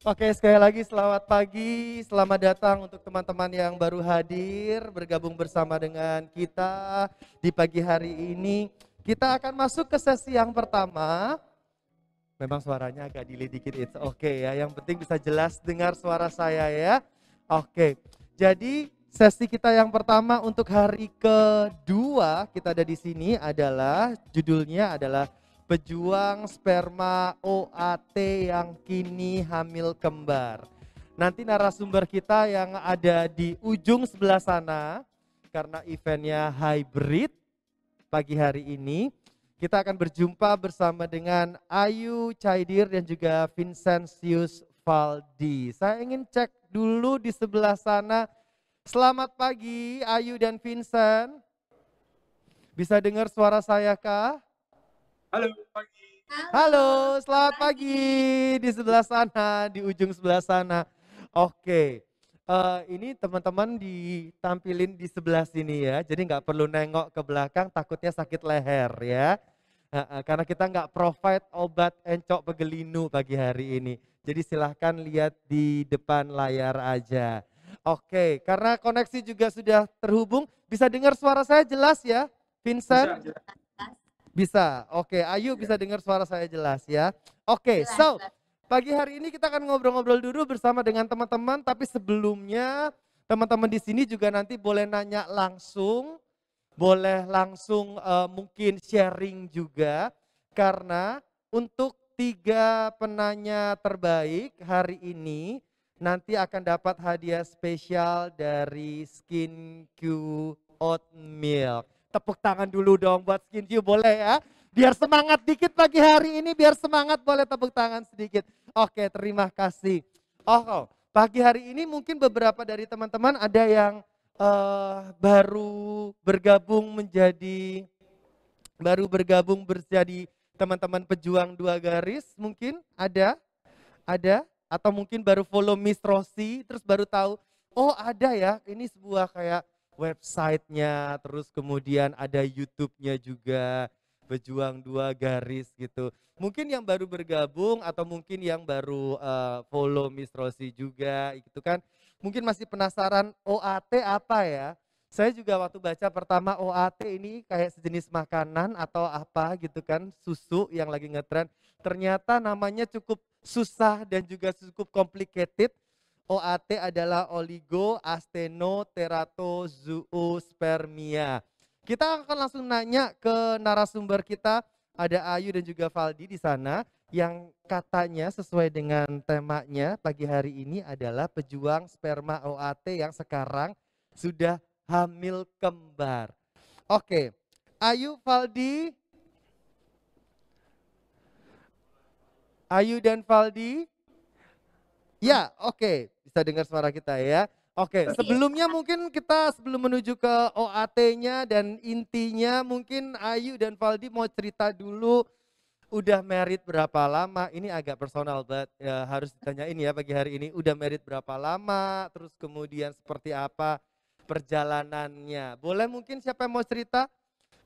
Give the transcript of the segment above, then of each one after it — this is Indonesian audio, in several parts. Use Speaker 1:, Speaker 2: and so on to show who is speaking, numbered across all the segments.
Speaker 1: Oke, sekali lagi selamat pagi, selamat datang untuk teman-teman yang baru hadir, bergabung bersama dengan kita di pagi hari ini. Kita akan masuk ke sesi yang pertama. Memang suaranya agak delay dikit, it's okay ya. Yang penting bisa jelas dengar suara saya ya. Oke, jadi sesi kita yang pertama untuk hari kedua kita ada di sini adalah judulnya adalah Pejuang Sperma OAT yang kini hamil kembar. Nanti narasumber kita yang ada di ujung sebelah sana karena eventnya hybrid pagi hari ini. Kita akan berjumpa bersama dengan Ayu Caidir dan juga Vincentius Valdi. Saya ingin cek dulu di sebelah sana. Selamat pagi Ayu dan Vincent. Bisa dengar suara saya kah?
Speaker 2: Halo, pagi.
Speaker 1: Halo, selamat pagi di sebelah sana, di ujung sebelah sana. Oke, ini teman-teman ditampilin di sebelah sini ya, jadi nggak perlu nengok ke belakang takutnya sakit leher ya. Karena kita nggak provide obat encok pegelinu pagi hari ini. Jadi silahkan lihat di depan layar aja. Oke, karena koneksi juga sudah terhubung, bisa dengar suara saya jelas ya, Vincent?
Speaker 2: Bisa, jelas.
Speaker 1: Bisa, oke. Ayu bisa dengar suara saya jelas ya. Oke,
Speaker 3: Jelas,
Speaker 1: so
Speaker 3: jelas.
Speaker 1: pagi hari ini kita akan ngobrol-ngobrol dulu bersama dengan teman-teman. Tapi sebelumnya teman-teman di sini juga nanti boleh nanya langsung, boleh langsung mungkin sharing juga. Karena untuk 3 penanya terbaik hari ini nanti akan dapat hadiah spesial dari Skin Q Oatmeal. Tepuk tangan dulu dong buat Skin Q, boleh ya? Biar semangat dikit pagi hari ini, biar semangat, boleh tepuk tangan sedikit. Oke, terima kasih. Pagi hari ini mungkin beberapa dari teman-teman ada yang baru bergabung menjadi teman-teman pejuang 2 garis, mungkin ada atau mungkin baru follow Miss Rosi terus baru tahu, oh ada ya, ini sebuah kayak websitenya, terus kemudian ada YouTube-nya juga, Pejuang 2 Garis gitu. Mungkin yang baru bergabung atau mungkin yang baru follow Miss Rosi juga gitu kan, mungkin masih penasaran OAT apa ya. Saya juga waktu baca pertama OAT ini kayak sejenis makanan atau apa gitu kan, susu yang lagi ngetren. Ternyata namanya cukup susah dan juga cukup complicated. OAT adalah oligoasteroteratozoospermia. Kita akan langsung nanya ke narasumber kita, ada Ayu dan juga Valdi di sana yang katanya sesuai dengan temanya pagi hari ini adalah pejuang sperma OAT yang sekarang sudah hamil kembar. Oke, Ayu dan Valdi. Ya, oke. Bisa dengar suara kita ya. Oke, sebelumnya mungkin kita sebelum menuju ke OAT-nya dan intinya mungkin Ayu dan Valdi mau cerita dulu udah married berapa lama. Ini agak personal banget ya, harus ditanyain ya pagi hari ini. Udah married berapa lama, terus kemudian seperti apa perjalanannya. Boleh mungkin siapa yang mau cerita?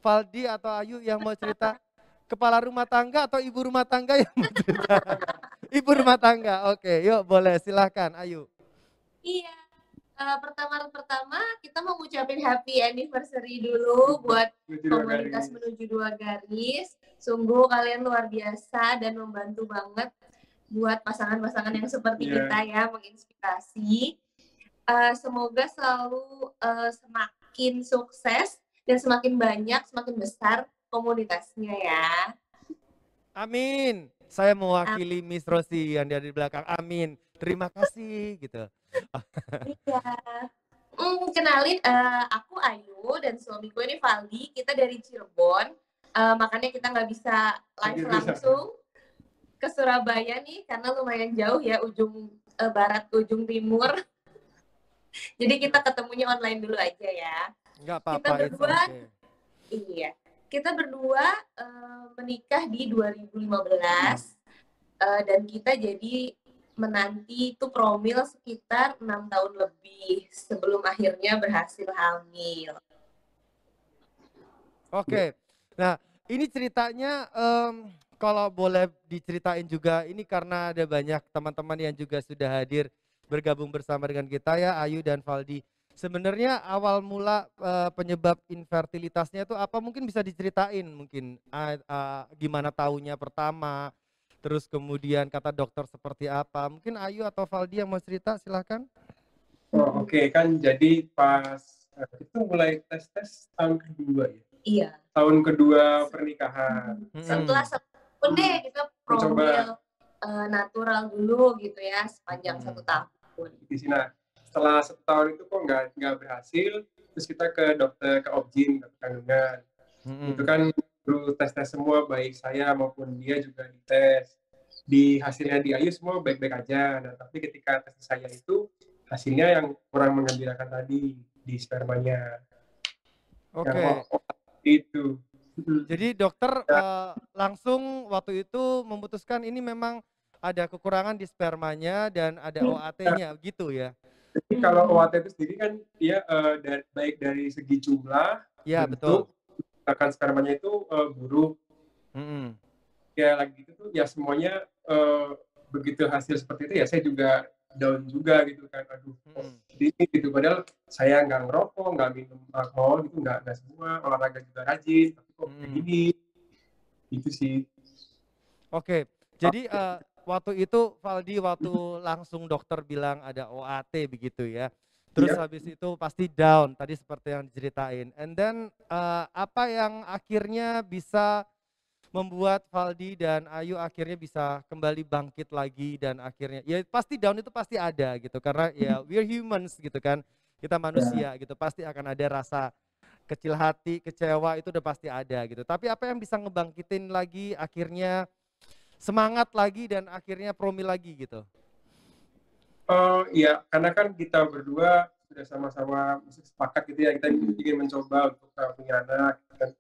Speaker 1: Valdi atau Ayu yang mau cerita? Kepala rumah tangga atau ibu rumah tangga yang mau cerita? Ibu rumah tangga, oke, yuk boleh silahkan Ayu.
Speaker 3: Iya, pertama kita mau ngucapin happy anniversary dulu buat komunitas menuju 2 garis. Sungguh kalian luar biasa dan membantu banget buat pasangan-pasangan yang seperti kita ya, menginspirasi. Semoga selalu semakin sukses dan semakin banyak, semakin besar komunitasnya ya.
Speaker 1: Amin. Saya mewakili Miss Rosi yang ada di belakang. Amin. Terima kasih gitu.
Speaker 3: Iya. Kenalin, aku Ayu dan suamiku ini Valdi. Kita dari Cirebon, makanya kita nggak bisa live langsung ke Surabaya nih karena lumayan jauh ya, ujung barat ujung timur. Jadi kita ketemunya online dulu aja ya.
Speaker 1: Nggak apa-apa,
Speaker 3: Kita berdua,
Speaker 1: okay.
Speaker 3: iya, kita berdua menikah di 2015 dan kita jadi menanti itu promil sekitar 6 tahun lebih sebelum akhirnya berhasil hamil.
Speaker 1: Oke, nah ini ceritanya kalau boleh diceritain juga, ini karena ada banyak teman-teman yang juga sudah hadir bergabung bersama dengan kita ya, Ayu dan Valdi. Sebenarnya awal mula penyebab infertilitasnya itu apa? Mungkin bisa diceritain mungkin gimana taunya pertama, terus kemudian kata dokter seperti apa. Mungkin Ayu atau Valdi yang mau cerita, silahkan.
Speaker 2: Oh, oke. Kan jadi pas itu mulai tes tahun kedua ya.
Speaker 3: Iya.
Speaker 2: Tahun kedua pernikahan.
Speaker 3: Setelah setahun deh kita promil natural dulu gitu ya sepanjang 1 tahun.
Speaker 2: Di sini. Nah, setelah 1 tahun itu kok nggak berhasil, terus kita ke dokter, ke obgyn, dokter kandungan. Itu kan perlu tes semua, baik saya maupun dia juga dites. Di hasilnya di Ayu semua baik-baik aja. Nah, tapi ketika tes saya itu hasilnya yang kurang menggembirakan tadi di spermanya.
Speaker 1: Oke.
Speaker 2: Itu.
Speaker 1: Jadi dokter langsung waktu itu memutuskan ini memang ada kekurangan di spermanya dan ada OAT-nya gitu ya.
Speaker 2: Jadi kalau OAT itu sendiri kan dia baik dari segi jumlah,
Speaker 1: ya, betul.
Speaker 2: Bahkan spermanya itu buruk. Ya lagi gitu ya semuanya begitu hasil seperti itu ya saya juga down juga gitu kan, aduh sedih gitu, padahal saya nggak ngerokok, nggak minum alkohol gitu, nggak semua, olahraga juga rajin, tapi kok kayak gini gitu sih.
Speaker 1: Oke, jadi waktu itu Valdi waktu langsung dokter bilang ada OAT begitu ya, terus habis itu pasti down tadi seperti yang diceritain, and then apa yang akhirnya bisa membuat Valdi dan Ayu akhirnya bisa kembali bangkit lagi dan akhirnya ya pasti down itu pasti ada gitu karena ya we're humans gitu kan, kita manusia gitu, pasti akan ada rasa kecil hati, kecewa, itu udah pasti ada gitu. Tapi apa yang bisa ngebangkitin lagi akhirnya semangat lagi dan akhirnya promil lagi gitu?
Speaker 2: Ya karena kan kita berdua sudah sama-sama sepakat gitu ya, kita ingin mencoba untuk punya anak kan.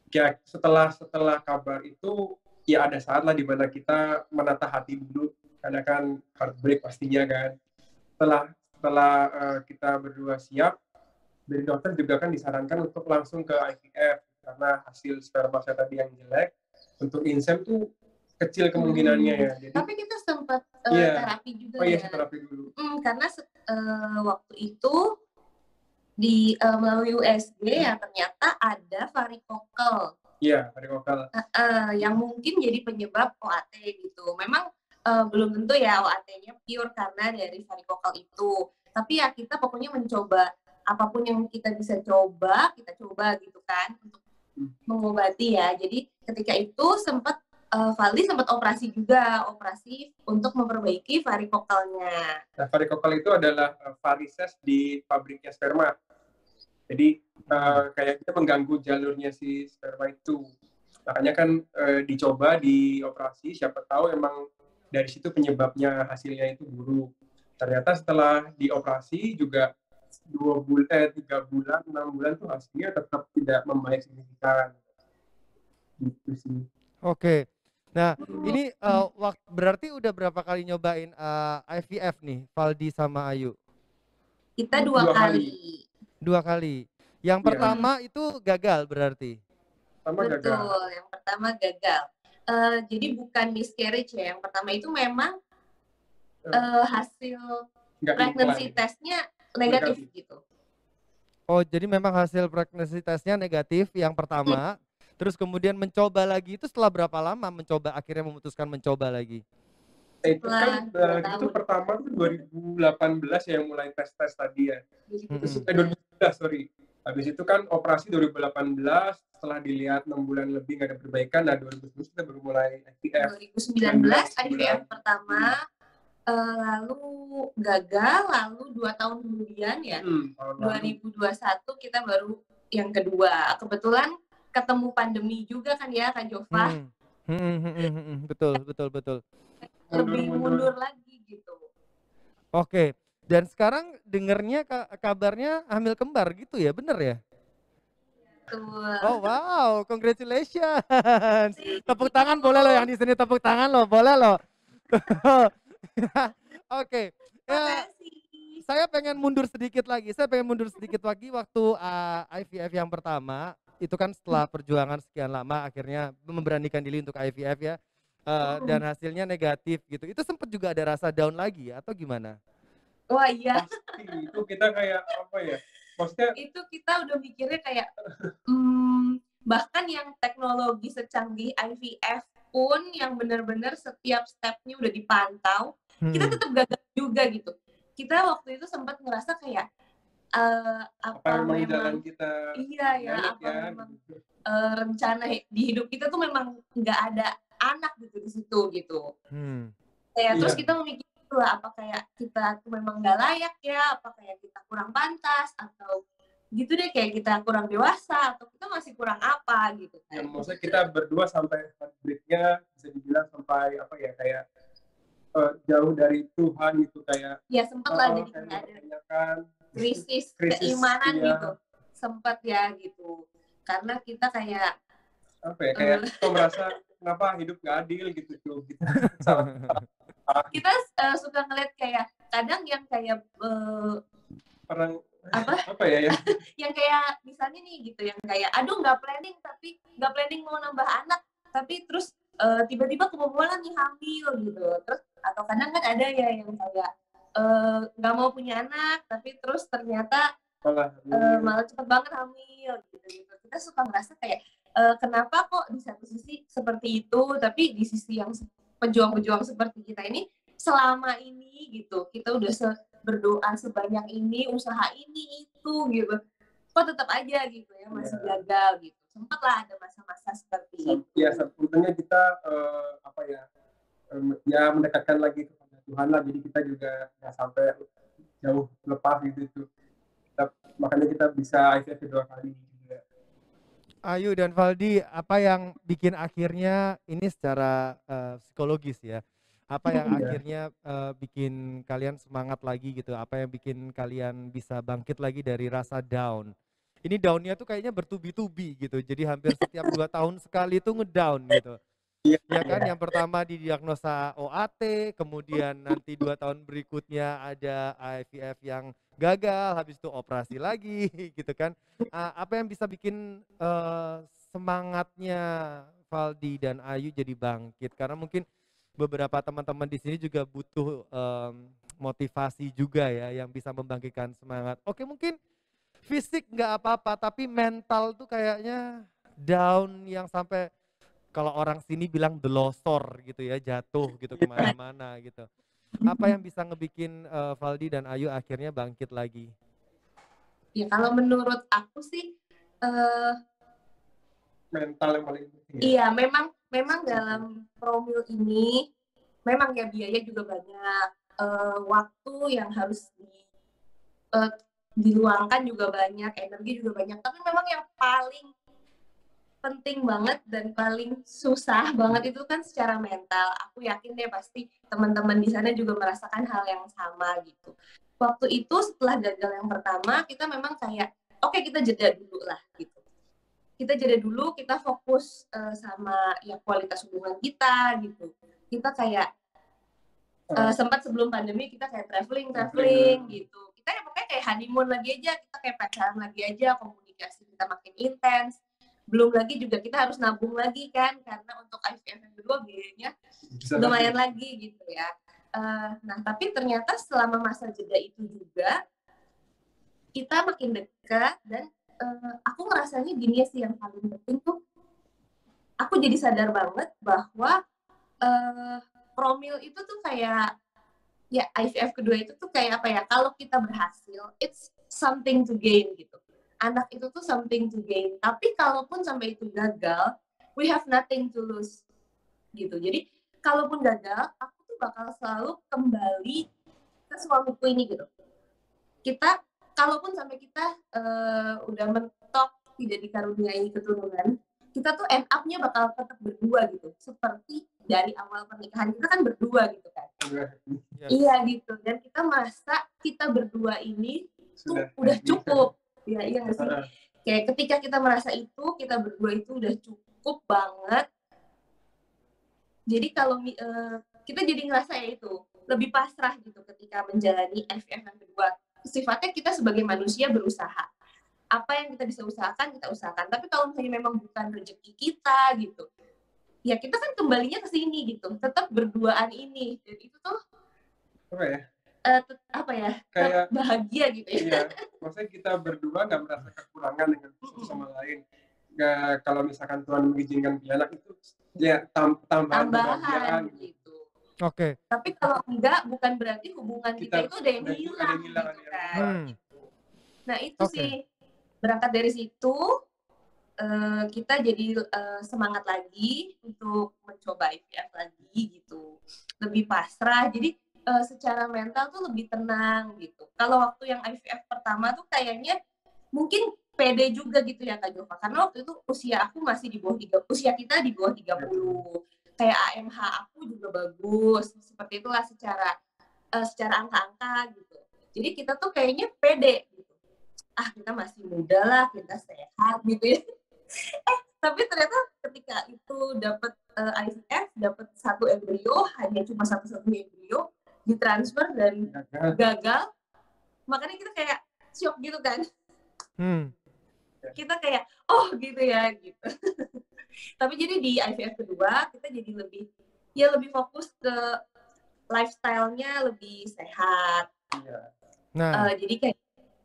Speaker 2: Ya setelah kabar itu ya ada saat lah dimana kita menata hati dulu karena kan heartbreak pastinya kan. Setelah kita berdua siap, dari dokter juga kan disarankan untuk langsung ke IVF karena hasil sperma saya tadi yang jelek, untuk insem tuh kecil kemungkinannya ya. Jadi,
Speaker 3: tapi kita sempat terapi juga ya.
Speaker 2: Terapi dulu.
Speaker 3: Karena waktu itu di melalui USG yang ternyata ada varikokal.
Speaker 2: Iya, varikokal.
Speaker 3: Yang mungkin jadi penyebab OAT gitu. Memang belum tentu ya OAT-nya pure karena dari varikokal itu. Tapi ya kita pokoknya mencoba apapun yang kita bisa coba, kita coba gitu kan untuk mengobati ya. Jadi ketika itu sempat Valdi sempat operasi juga, operasi untuk memperbaiki varikokalnya.
Speaker 2: Nah, varikokal itu adalah varises di pabriknya sperma. Jadi kayak kita mengganggu jalurnya si sperma itu. Makanya kan dicoba dioperasi, siapa tahu emang dari situ penyebabnya hasilnya itu buruk. Ternyata setelah dioperasi juga 2 bulan, 3 bulan, 6 bulan tuh hasilnya tetap tidak membaik signifikan. Gitu sih.
Speaker 1: Oke. Nah, ini berarti udah berapa kali nyobain IVF nih, Valdi sama Ayu?
Speaker 3: Kita 2 kali.
Speaker 1: 2 kali. Yang pertama itu gagal berarti?
Speaker 3: Betul, yang pertama gagal. Jadi bukan miscarriage ya, yang pertama itu memang hasil pregnancy testnya negatif gitu.
Speaker 1: Oh, jadi memang hasil pregnancy testnya negatif yang pertama. Terus kemudian mencoba lagi itu setelah berapa lama mencoba, akhirnya memutuskan mencoba lagi?
Speaker 2: Itu kan itu pertama tuh 2018 ya yang mulai tes tadi ya. Terus 2019 sorry. Habis itu kan operasi 2018, setelah dilihat 6 bulan lebih nggak ada perbaikan, nah 2019 kita baru mulai IVF.
Speaker 3: 2019 IVF pertama, lalu gagal, lalu 2 tahun kemudian ya, 2021 kita baru yang kedua. Kebetulan ketemu pandemi juga kan ya Kak Jova.
Speaker 1: Betul.
Speaker 3: Lebih mundur lagi gitu.
Speaker 1: Oke, dan sekarang dengernya kabarnya hamil kembar gitu ya, bener ya?
Speaker 3: Betul.
Speaker 1: Oh wow, congratulations. Tepuk tangan boleh loh, yang di sini tepuk tangan loh, boleh loh. Oke. Saya pengen mundur sedikit lagi. Waktu IVF yang pertama. itu kan setelah perjuangan sekian lama akhirnya memberanikan diri untuk IVF ya. Dan hasilnya negatif gitu. Itu sempat juga ada rasa down lagi atau gimana?
Speaker 3: Wah iya,
Speaker 2: Pasti itu kita kayak apa ya? Maksudnya
Speaker 3: itu kita udah mikirnya kayak bahkan yang teknologi secanggih IVF pun yang benar-benar setiap stepnya udah dipantau, kita tetap gagal juga gitu. Kita waktu itu sempat ngerasa kayak
Speaker 2: apa memang jalan
Speaker 3: memang
Speaker 2: kita
Speaker 3: iya ya,
Speaker 2: enak
Speaker 3: apa
Speaker 2: ya
Speaker 3: memang
Speaker 2: gitu.
Speaker 3: rencana di hidup kita tuh memang nggak ada anak gitu di situ gitu. Kayak terus
Speaker 2: Iya.
Speaker 3: kita memikir lah apa kayak kita tuh memang nggak layak ya, apa kayak kita kurang pantas atau gitu deh, kayak kita kurang dewasa atau kita masih kurang apa gitu
Speaker 2: Ya,
Speaker 3: kan.
Speaker 2: maksudnya kita berdua sampai heartbreak-nya bisa dibilang sampai apa ya kayak jauh dari Tuhan gitu kayak
Speaker 3: Ya sempat lah jadi
Speaker 2: kayak
Speaker 3: ada
Speaker 2: mempertanyakan
Speaker 3: krisis
Speaker 2: krisis,
Speaker 3: keimanan
Speaker 2: iya.
Speaker 3: gitu, sempat ya gitu, karena kita kayak
Speaker 2: apa ya kayak kok merasa kenapa hidup nggak adil gitu tuh gitu.
Speaker 3: kita suka ngeliat kayak kadang yang kayak
Speaker 2: orang
Speaker 3: apa
Speaker 2: ya
Speaker 3: yang kayak misalnya nih gitu, yang kayak aduh nggak planning mau nambah anak tapi terus tiba-tiba kebobolan nih hamil gitu. Terus atau kadang kan ada ya yang kayak nggak mau punya anak tapi terus ternyata malah cepet banget hamil gitu. Kita suka ngerasa kayak kenapa kok di satu sisi seperti itu tapi di sisi yang pejuang-pejuang seperti kita ini selama ini gitu kita udah berdoa sebanyak ini, usaha ini itu gitu, kok tetap aja gitu ya masih gagal gitu. Sempat lah ada masa-masa seperti itu.
Speaker 2: Ya untungnya kita apa ya ya mendekatkan lagi kepada Tuhan lah, jadi kita juga nggak sampai jauh lepas gitu. Makanya kita bisa IVF kedua kali juga.
Speaker 1: Ayu dan Valdi, apa yang bikin akhirnya ini secara psikologis ya? Apa yang akhirnya bikin kalian semangat lagi gitu? Apa yang bikin kalian bisa bangkit lagi dari rasa down? Ini downnya tuh kayaknya bertubi-tubi gitu. Jadi hampir setiap 2 tahun sekali tuh ngedown gitu. Ya kan, yang pertama didiagnosa OAT, kemudian nanti 2 tahun berikutnya ada IVF yang gagal, habis itu operasi lagi gitu kan. Apa yang bisa bikin semangatnya Valdi dan Ayu jadi bangkit? Karena mungkin beberapa teman-teman di sini juga butuh motivasi juga ya yang bisa membangkitkan semangat. Oke, mungkin fisik nggak apa-apa, tapi mental tuh kayaknya down yang sampai kalau orang sini bilang delosor gitu ya, jatuh gitu kemana-mana gitu. Apa yang bisa ngebikin Valdi dan Ayu akhirnya bangkit lagi?
Speaker 3: Ya kalau menurut aku sih
Speaker 2: mental yang paling penting.
Speaker 3: Iya, memang dalam promil ini memang ya biaya juga banyak, waktu yang harus diluangkan juga banyak, energi juga banyak. Tapi memang yang paling penting banget dan paling susah banget itu kan secara mental. Aku yakin deh pasti teman-teman di sana juga merasakan hal yang sama gitu. Waktu itu setelah gagal yang pertama, kita memang kayak oke, kita jeda dulu lah gitu. Kita jeda dulu, kita fokus sama ya kualitas hubungan kita gitu. Kita kayak sempat sebelum pandemi kita kayak traveling gitu. Kita ya pokoknya kayak honeymoon lagi aja, kita kayak pacaran lagi aja, komunikasi kita makin intens. Belum lagi juga kita harus nabung lagi kan, karena untuk IVF yang kedua biayanya lumayan lagi gitu ya. Nah tapi ternyata selama masa jeda itu juga kita makin dekat dan aku ngerasanya gini sih yang paling penting tuh, aku jadi sadar banget bahwa promil itu tuh kayak ya IVF kedua itu tuh kayak apa ya, kalau kita berhasil it's something to gain gitu. Anak itu tuh something to gain, tapi kalaupun sampai itu gagal we have nothing to lose gitu. Jadi kalaupun gagal aku tuh bakal selalu kembali ke suamiku ini gitu. Kita kalaupun sampai kita udah mentok tidak dikaruniai keturunan, kita tuh end up-nya bakal tetap berdua gitu. Seperti dari awal pernikahan kita kan berdua gitu kan. Iya gitu. Dan kita merasa kita berdua ini tuh udah cukup. Ya iya nggak sih? Kayak ketika kita merasa itu, kita berdua itu udah cukup banget. Jadi kalau kita jadi ngerasa ya itu, lebih pasrah gitu ketika menjalani IVF yang kedua. Sifatnya kita sebagai manusia berusaha. apa yang kita bisa usahakan, kita usahakan. Tapi kalau misalnya memang bukan rezeki kita gitu, ya kita kan kembalinya ke sini gitu, tetap berduaan ini. Dan itu tuh
Speaker 2: Apa ya?
Speaker 3: apa ya?
Speaker 2: Kayak
Speaker 3: Bahagia gitu ya.
Speaker 2: iya, maksudnya kita berdua nggak merasa kekurangan dengan satu sama lain. Nggak, kalau misalkan Tuhan mengizinkan punya anak itu ya tambahan kebahagiaan
Speaker 3: Tambahan
Speaker 2: gitu.
Speaker 3: gitu.
Speaker 1: Oke.
Speaker 3: Tapi kalau enggak, bukan berarti hubungan kita itu ada yang
Speaker 2: ada
Speaker 3: hilang
Speaker 2: yang hilang,
Speaker 3: gitu
Speaker 2: ada yang
Speaker 3: kan.
Speaker 2: hilang.
Speaker 3: Nah itu
Speaker 1: Oke.
Speaker 3: sih, berangkat dari situ kita jadi semangat lagi untuk mencoba IVF lagi gitu, lebih pasrah. Jadi secara mental tuh lebih tenang gitu. Kalau waktu yang IVF pertama tuh kayaknya mungkin pede juga gitu ya Kak Jova, karena waktu itu usia aku masih di bawah usia kita di bawah 30. Kayak AMH aku juga bagus, seperti itulah secara angka-angka gitu. Jadi kita tuh kayaknya pede gitu. Ah, kita masih muda lah, kita sehat gitu ya. Tapi ternyata ketika itu dapat IVF, dapat satu embrio, hanya cuma satu-satunya embrio, ditransfer dan gagal. Makanya kita kayak shock gitu kan. Kita kayak, oh gitu ya gitu. Tapi jadi di IVF kedua, kita jadi lebih fokus ke lifestyle-nya lebih sehat.
Speaker 1: Nah,
Speaker 3: jadi kayak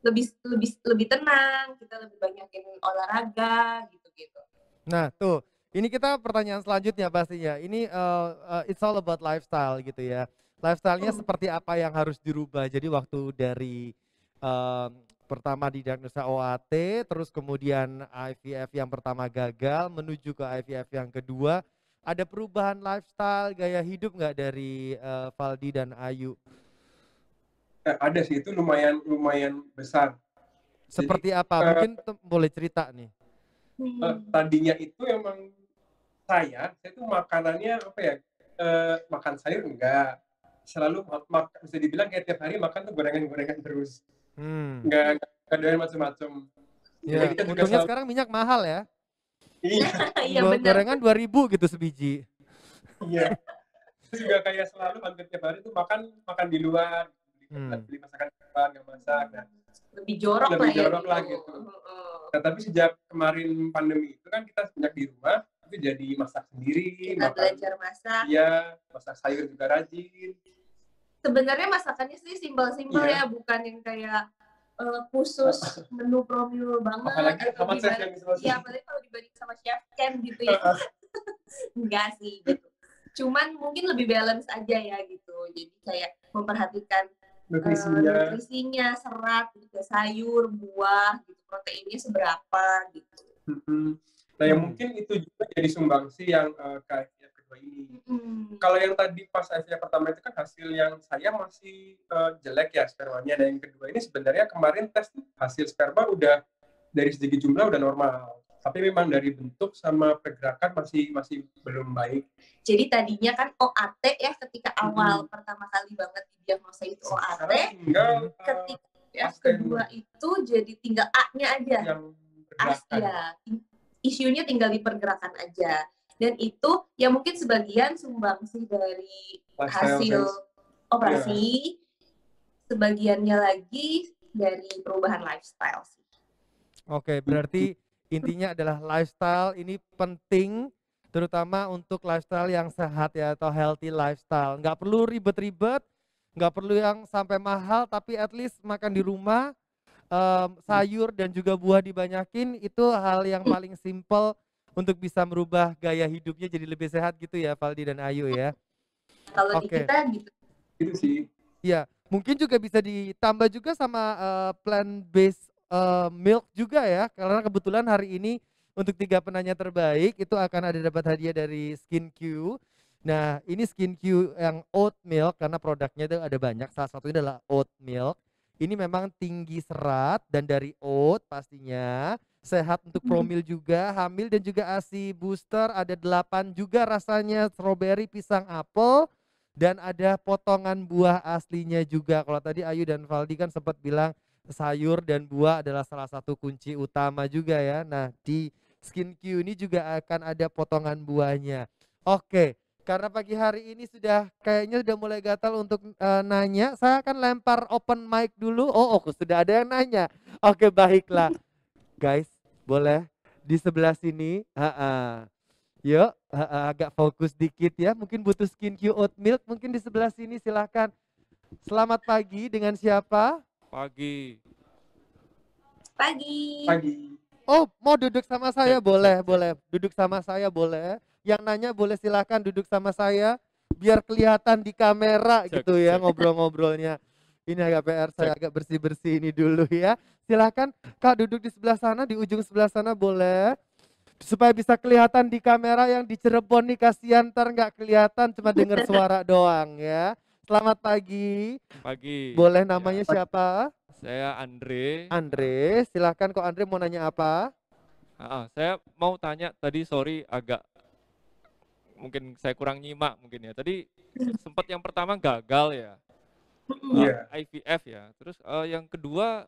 Speaker 3: lebih tenang, kita lebih banyakin olahraga gitu-gitu.
Speaker 1: Nah, tuh, ini kita pertanyaan selanjutnya pastinya. Ini it's all about lifestyle gitu ya. Lifestyle-nya seperti apa yang harus dirubah? Jadi waktu dari pertama didiagnosa OAT, terus kemudian IVF yang pertama gagal, menuju ke IVF yang kedua, ada perubahan lifestyle, gaya hidup nggak dari Valdi dan Ayu?
Speaker 2: Ada sih, itu lumayan besar.
Speaker 1: Seperti apa? Mungkin boleh cerita nih.
Speaker 2: Tadinya itu emang saya tuh makanannya apa ya, makan sayur enggak, selalu bisa dibilang kayak tiap hari makan tuh gorengan terus, enggak doyan macam-macam.
Speaker 1: Ya,
Speaker 2: kita juga
Speaker 1: untungnya sekarang minyak mahal ya.
Speaker 3: Iya benar.
Speaker 1: Gorengan 2.000 gitu sebiji.
Speaker 2: Iya. Terus juga kayak selalu hampir tiap hari tuh makan di luar, beli masakan di luar, nggak masak. Nah,
Speaker 3: lebih jorok lah
Speaker 2: gitu. Nah, tapi sejak kemarin pandemi itu kan kita banyak di rumah, itu jadi masak sendiri.
Speaker 3: Kita belajar masak.
Speaker 2: Iya, masak sayur juga rajin.
Speaker 3: Sebenarnya masakannya sih simpel-simpel ya, bukan yang kayak khusus menu promil banget.
Speaker 2: Apalagi sama chef yang
Speaker 3: iya, apalagi kalau dibanding sama chef Ken gitu ya. Enggak sih gitu. Cuman mungkin lebih balance aja ya gitu. Jadi kayak memperhatikan nutrisinya, serat, gitu, sayur, buah, gitu, proteinnya seberapa gitu.
Speaker 2: Nah, yang mungkin itu juga jadi sumbangsi yang kayak kedua ini. Kalau yang tadi pas IVF pertama itu kan hasil yang saya masih jelek ya spermanya, dan yang kedua ini sebenarnya kemarin tes hasil sperma udah dari segi jumlah udah normal. Tapi memang dari bentuk sama pergerakan masih belum baik.
Speaker 3: Jadi tadinya kan OAT ya, ketika awal pertama kali banget didiagnosa itu OAT, ketika kedua itu jadi tinggal A-nya aja. Ya, isunya tinggal di pergerakan aja. Dan itu ya mungkin sebagian sumbangsi dari hasil operasi, sebagiannya lagi dari perubahan lifestyle sih.
Speaker 1: Oke, berarti intinya adalah lifestyle ini penting, terutama untuk lifestyle yang sehat ya, atau healthy lifestyle. Nggak perlu ribet-ribet, nggak perlu yang sampai mahal, tapi at least makan di rumah, sayur dan juga buah dibanyakin, itu hal yang paling simple untuk bisa merubah gaya hidupnya jadi lebih sehat gitu ya, Valdi dan Ayu ya.
Speaker 3: Kalau di kita gitu.
Speaker 2: Itu sih.
Speaker 1: Ya, mungkin juga bisa ditambah juga sama plant-based milk juga ya, karena kebetulan hari ini untuk 3 penanya terbaik itu akan ada dapat hadiah dari Skin Q. Nah, ini Skin Q yang oat milk, karena produknya itu ada banyak, salah satunya adalah oat milk. Ini memang tinggi serat dan dari oat pastinya, sehat untuk promil juga, hamil dan juga ASI booster, ada 8 juga rasanya, strawberry, pisang, apel, dan ada potongan buah aslinya juga. Kalau tadi Ayu dan Valdi kan sempat bilang sayur dan buah adalah salah satu kunci utama juga ya. Nah, di Skin Q ini juga akan ada potongan buahnya. Oke, karena pagi hari ini kayaknya sudah mulai gatal untuk nanya, saya akan lempar open mic dulu. Oh, sudah ada yang nanya. Oke, baiklah. guys, boleh di sebelah sini. Yuk, agak fokus dikit ya. Mungkin butuh skin Q oat milk, mungkin di sebelah sini silahkan. Selamat pagi, dengan siapa?
Speaker 4: Pagi.
Speaker 3: Pagi.
Speaker 2: Pagi.
Speaker 1: Oh, mau duduk sama saya?
Speaker 4: Cek,
Speaker 1: Boleh,
Speaker 4: cek.
Speaker 1: boleh. Duduk sama saya boleh. Yang nanya boleh silakan duduk sama saya. Biar kelihatan di kamera
Speaker 4: Cek,
Speaker 1: gitu ya
Speaker 4: cek.
Speaker 1: ngobrol-ngobrolnya. Ini agak PR, saya
Speaker 4: Cek.
Speaker 1: agak bersih-bersih ini dulu ya. Silakan Kak duduk di sebelah sana, di ujung sebelah sana boleh. Supaya bisa kelihatan di kamera. Yang di Cirebon nih kasihan ntar nggak kelihatan, cuma dengar suara doang ya. Selamat pagi.
Speaker 4: Pagi.
Speaker 1: Boleh
Speaker 4: Ya,
Speaker 1: namanya siapa?
Speaker 4: saya Andre.
Speaker 1: Andre, silakan kok Andre mau nanya apa?
Speaker 4: Saya mau tanya tadi, sorry agak mungkin saya kurang nyimak mungkin ya. Tadi sempat yang pertama gagal ya,
Speaker 2: Iya.
Speaker 4: IVF ya. Terus yang kedua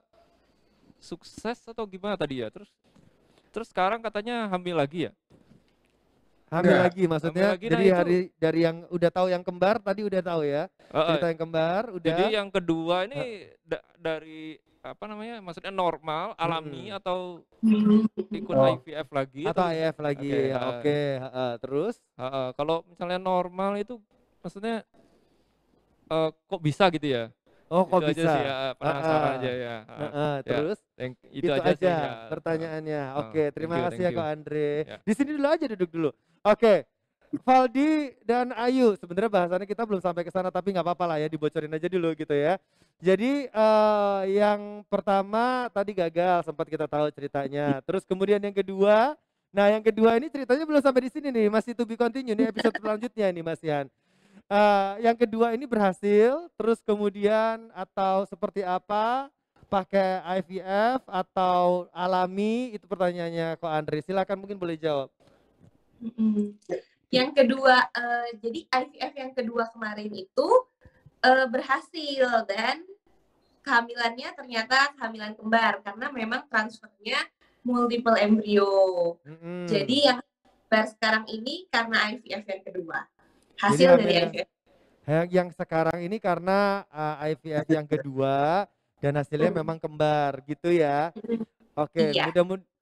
Speaker 4: sukses atau gimana tadi ya? Terus sekarang katanya hamil lagi ya?
Speaker 1: Hamil
Speaker 2: Enggak.
Speaker 1: lagi maksudnya
Speaker 4: Hamil lagi, nah
Speaker 1: dari
Speaker 4: itu.
Speaker 1: dari yang udah tahu yang kembar tadi udah tahu ya. Cerita yang kembar udah.
Speaker 4: Jadi yang kedua ini dari apa namanya? Maksudnya normal, alami atau ikut
Speaker 2: Oh.
Speaker 4: IVF lagi
Speaker 1: atau IF lagi.
Speaker 4: Oke,
Speaker 1: Oke, terus
Speaker 4: kalau misalnya normal itu maksudnya kok bisa gitu ya?
Speaker 1: oh kok
Speaker 4: Itu aja
Speaker 1: bisa?
Speaker 4: sih ya, penasaran aja ya. Ya,
Speaker 1: Terus
Speaker 4: itu
Speaker 1: itu
Speaker 4: aja sih
Speaker 1: aja
Speaker 4: ya.
Speaker 1: pertanyaannya. Oke,
Speaker 4: Thank
Speaker 1: terima
Speaker 4: you,
Speaker 1: kasih
Speaker 4: thank
Speaker 1: ya
Speaker 4: you.
Speaker 1: Kak Andre.
Speaker 4: Ya.
Speaker 1: Di sini dulu aja, duduk dulu. Oke. Valdi dan Ayu, sebenarnya bahasannya kita belum sampai ke sana tapi nggak apa-apa lah ya, dibocorin aja dulu gitu ya. Jadi yang pertama tadi gagal, sempat kita tahu ceritanya. Terus kemudian yang kedua, nah yang kedua ini ceritanya belum sampai di sini nih, masih to be continue nih episode selanjutnya nih Mas Yan. Yang kedua ini berhasil, terus kemudian atau seperti apa? Pakai IVF atau alami? Itu pertanyaannya kok Andre. Silakan mungkin boleh jawab.
Speaker 3: Yang kedua, jadi IVF yang kedua kemarin itu berhasil dan kehamilannya ternyata kehamilan kembar karena memang transfernya multiple embrio. Jadi yang kembar sekarang ini karena IVF yang kedua. Hasil
Speaker 1: Jadi
Speaker 3: dari IVF.
Speaker 1: yang sekarang ini karena IVF yang kedua dan hasilnya memang kembar gitu ya. Oke,
Speaker 3: Iya.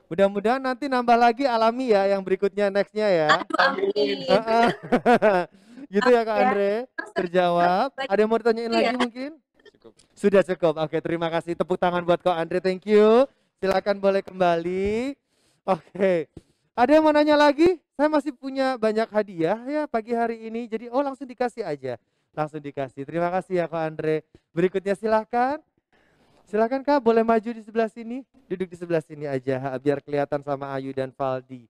Speaker 1: mudah-mudahan nanti nambah lagi alami ya yang berikutnya nextnya ya.
Speaker 3: Amin.
Speaker 1: Gitu ya Kak Andre, terjawab. Ada yang mau ditanyain lagi mungkin?
Speaker 4: Cukup.
Speaker 1: Sudah cukup. Oke, terima kasih. Tepuk tangan buat Kak Andre, thank you. Silakan boleh kembali. Oke. Ada yang mau nanya lagi? Saya masih punya banyak hadiah ya pagi hari ini. Jadi langsung dikasih aja. Langsung dikasih. Terima kasih ya Kak Andre. Berikutnya silakan. Silakan Kak, boleh maju di sebelah sini. Duduk di sebelah sini aja biar kelihatan sama Ayu dan Valdi.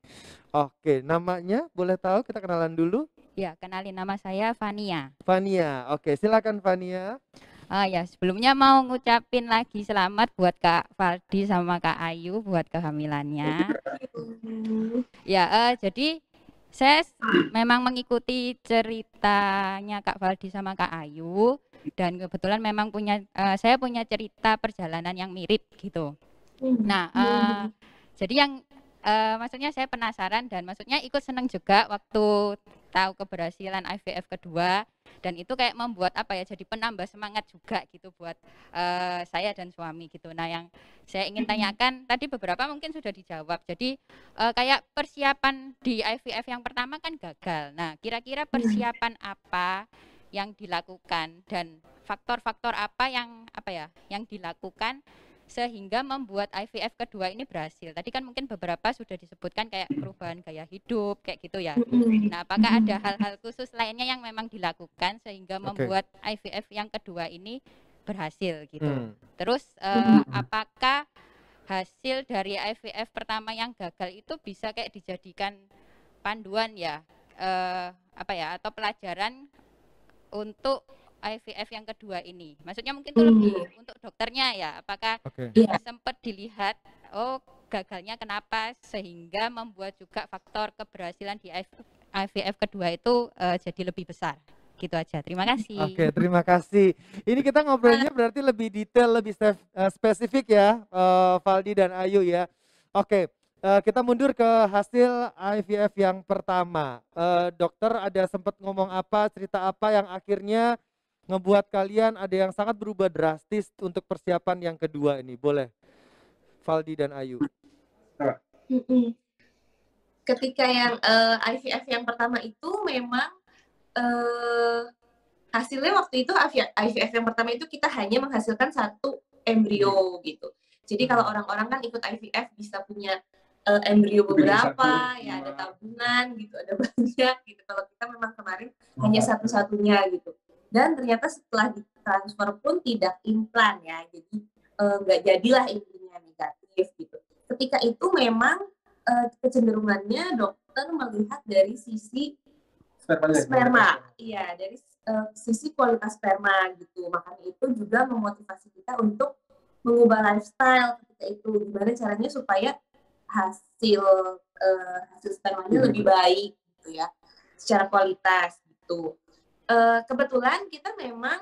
Speaker 1: Oke, namanya boleh tahu, kita kenalan dulu.
Speaker 5: Ya, kenalin, nama saya Fania.
Speaker 1: Fania. Oke, silakan Fania.
Speaker 5: Ya, sebelumnya mau ngucapin lagi selamat buat Kak Valdi sama Kak Ayu buat kehamilannya. Ya, jadi saya memang mengikuti ceritanya Kak Valdi sama Kak Ayu dan kebetulan memang saya punya cerita perjalanan yang mirip gitu. Nah, jadi yang maksudnya saya penasaran dan maksudnya ikut seneng juga waktu tahu keberhasilan IVF kedua, dan itu kayak membuat apa ya, jadi penambah semangat juga gitu buat saya dan suami gitu. Nah, yang saya ingin tanyakan tadi beberapa mungkin sudah dijawab. Jadi kayak persiapan di IVF yang pertama kan gagal. Nah, kira-kira persiapan apa yang dilakukan dan faktor-faktor apa yang dilakukan sehingga membuat IVF kedua ini berhasil. Tadi kan mungkin beberapa sudah disebutkan kayak perubahan gaya hidup kayak gitu ya. Nah, apakah ada hal-hal khusus lainnya yang memang dilakukan sehingga membuat IVF yang kedua ini berhasil gitu. Terus apakah hasil dari IVF pertama yang gagal itu bisa kayak dijadikan panduan ya, atau pelajaran untuk IVF yang kedua ini? Maksudnya mungkin itu lebih untuk dokternya ya, apakah sempat dilihat gagalnya kenapa sehingga membuat juga faktor keberhasilan di IVF kedua itu jadi lebih besar. Gitu aja, terima kasih.
Speaker 1: Oke, terima kasih. Ini kita ngobrolnya berarti lebih detail, lebih spesifik ya, Valdi dan Ayu ya. Oke, kita mundur ke hasil IVF yang pertama. Dokter ada sempat ngomong apa, cerita apa yang akhirnya ngebuat kalian ada yang sangat berubah drastis untuk persiapan yang kedua ini? Boleh, Valdi dan Ayu.
Speaker 3: Mm-mm. Ketika yang IVF yang pertama itu memang hasilnya waktu itu IVF yang pertama itu kita hanya menghasilkan 1 embrio gitu. Jadi kalau orang-orang kan ikut IVF bisa punya embrio
Speaker 2: Lebih dari
Speaker 3: beberapa,
Speaker 2: satu,
Speaker 3: ya ada
Speaker 2: dua.
Speaker 3: tabungan gitu, ada banyak gitu. Kalau kita memang kemarin hanya satu-satunya gitu. Dan ternyata setelah ditransfer pun tidak implan ya, jadi nggak jadilah intinya negatif gitu. Ketika itu memang kecenderungannya dokter melihat dari sisi sperma, iya dari sisi kualitas sperma gitu. Makanya itu juga memotivasi kita untuk mengubah lifestyle ketika itu. Gimana caranya supaya hasil spermanya lebih baik gitu ya, secara kualitas gitu. Kebetulan kita memang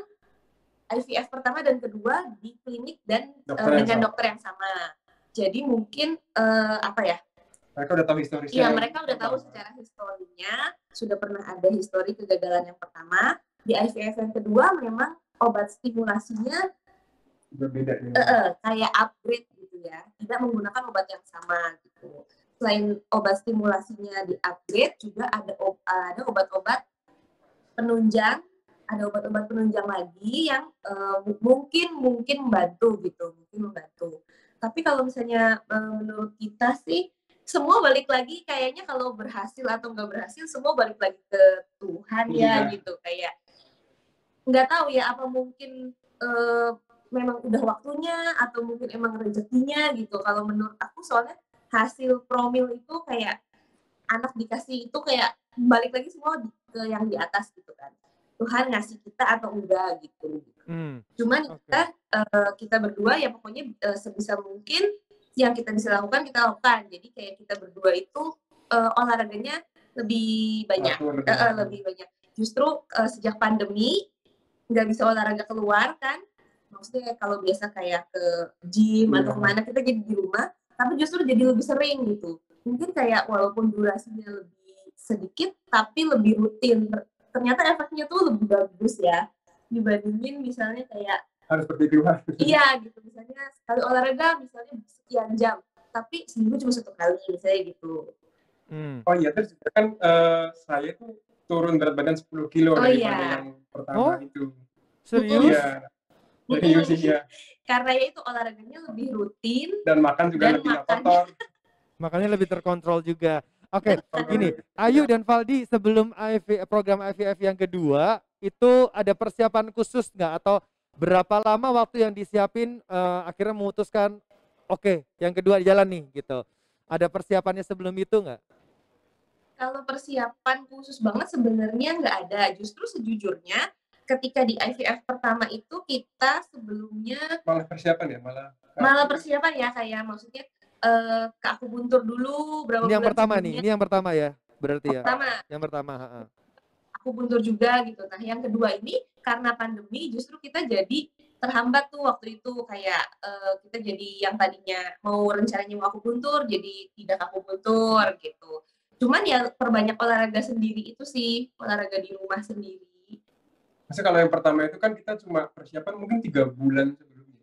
Speaker 3: IVF pertama dan kedua di klinik dan dengan dokter yang sama. Jadi mungkin apa ya?
Speaker 2: Mereka udah tahu historisnya.
Speaker 3: Iya, mereka udah tahu secara historinya, sudah pernah ada histori kegagalan yang pertama. Di IVF yang kedua memang obat stimulasinya
Speaker 2: berbeda
Speaker 3: kayak upgrade gitu ya, tidak menggunakan obat yang sama gitu. Selain obat stimulasinya di upgrade, juga ada obat-obat penunjang, ada obat-obat penunjang lagi yang mungkin membantu gitu, Tapi kalau misalnya menurut kita sih semua balik lagi kayaknya kalau berhasil atau nggak berhasil semua balik lagi ke Tuhan ya gitu, kayak nggak tahu ya apa mungkin memang udah waktunya atau mungkin emang rezekinya gitu. Kalau menurut aku soalnya hasil promil itu kayak anak dikasih itu kayak balik lagi semua ke yang di atas gitu kan, Tuhan ngasih kita atau enggak gitu. Cuman kita berdua ya pokoknya sebisa mungkin yang kita bisa lakukan kita lakukan. Jadi kayak kita berdua itu olahraganya lebih banyak, Justru sejak pandemi nggak bisa olahraga keluar kan, maksudnya kalau biasa kayak ke gym atau kemana kita jadi di rumah, tapi justru jadi lebih sering gitu. Mungkin kayak walaupun durasinya lebih sedikit tapi lebih rutin. Ternyata efeknya tuh lebih bagus ya dibandingin misalnya kayak
Speaker 2: harus pergi keluar.
Speaker 3: Iya gitu, misalnya sekali olahraga misalnya sekian jam, tapi seminggu cuma 1 kali misalnya gitu.
Speaker 2: Oh iya, terus kan saya tuh turun berat badan 10 kilo daripada yang pertama itu.
Speaker 1: Serius?
Speaker 2: Iya. Serius iya.
Speaker 3: Karena ya itu olahraganya lebih rutin
Speaker 2: dan makan juga lebih kotor.
Speaker 1: Makanya lebih terkontrol juga. Oke, gini, Ayu dan Valdi sebelum program IVF yang kedua itu ada persiapan khusus nggak atau berapa lama waktu yang disiapin akhirnya memutuskan oke, yang kedua jalan nih gitu. Ada persiapannya sebelum itu nggak?
Speaker 3: Kalau persiapan khusus banget sebenarnya nggak ada. Justru sejujurnya ketika di IVF pertama itu kita sebelumnya
Speaker 2: malah persiapan ya,
Speaker 3: kayak maksudnya ke akupuntur dulu berapa
Speaker 1: ini
Speaker 3: bulan
Speaker 1: yang pertama
Speaker 3: sebelumnya.
Speaker 1: Ini yang pertama ya berarti ya. Yang pertama.
Speaker 3: Akupuntur juga gitu. Nah yang kedua ini karena pandemi justru kita jadi terhambat tuh waktu itu, kayak kita jadi yang tadinya mau rencananya mau akupuntur jadi tidak akupuntur gitu. Cuman ya perbanyak olahraga sendiri itu sih, olahraga di rumah sendiri.
Speaker 2: Maksudnya kalau yang pertama itu kan kita cuma persiapan mungkin 3 bulan sebelumnya.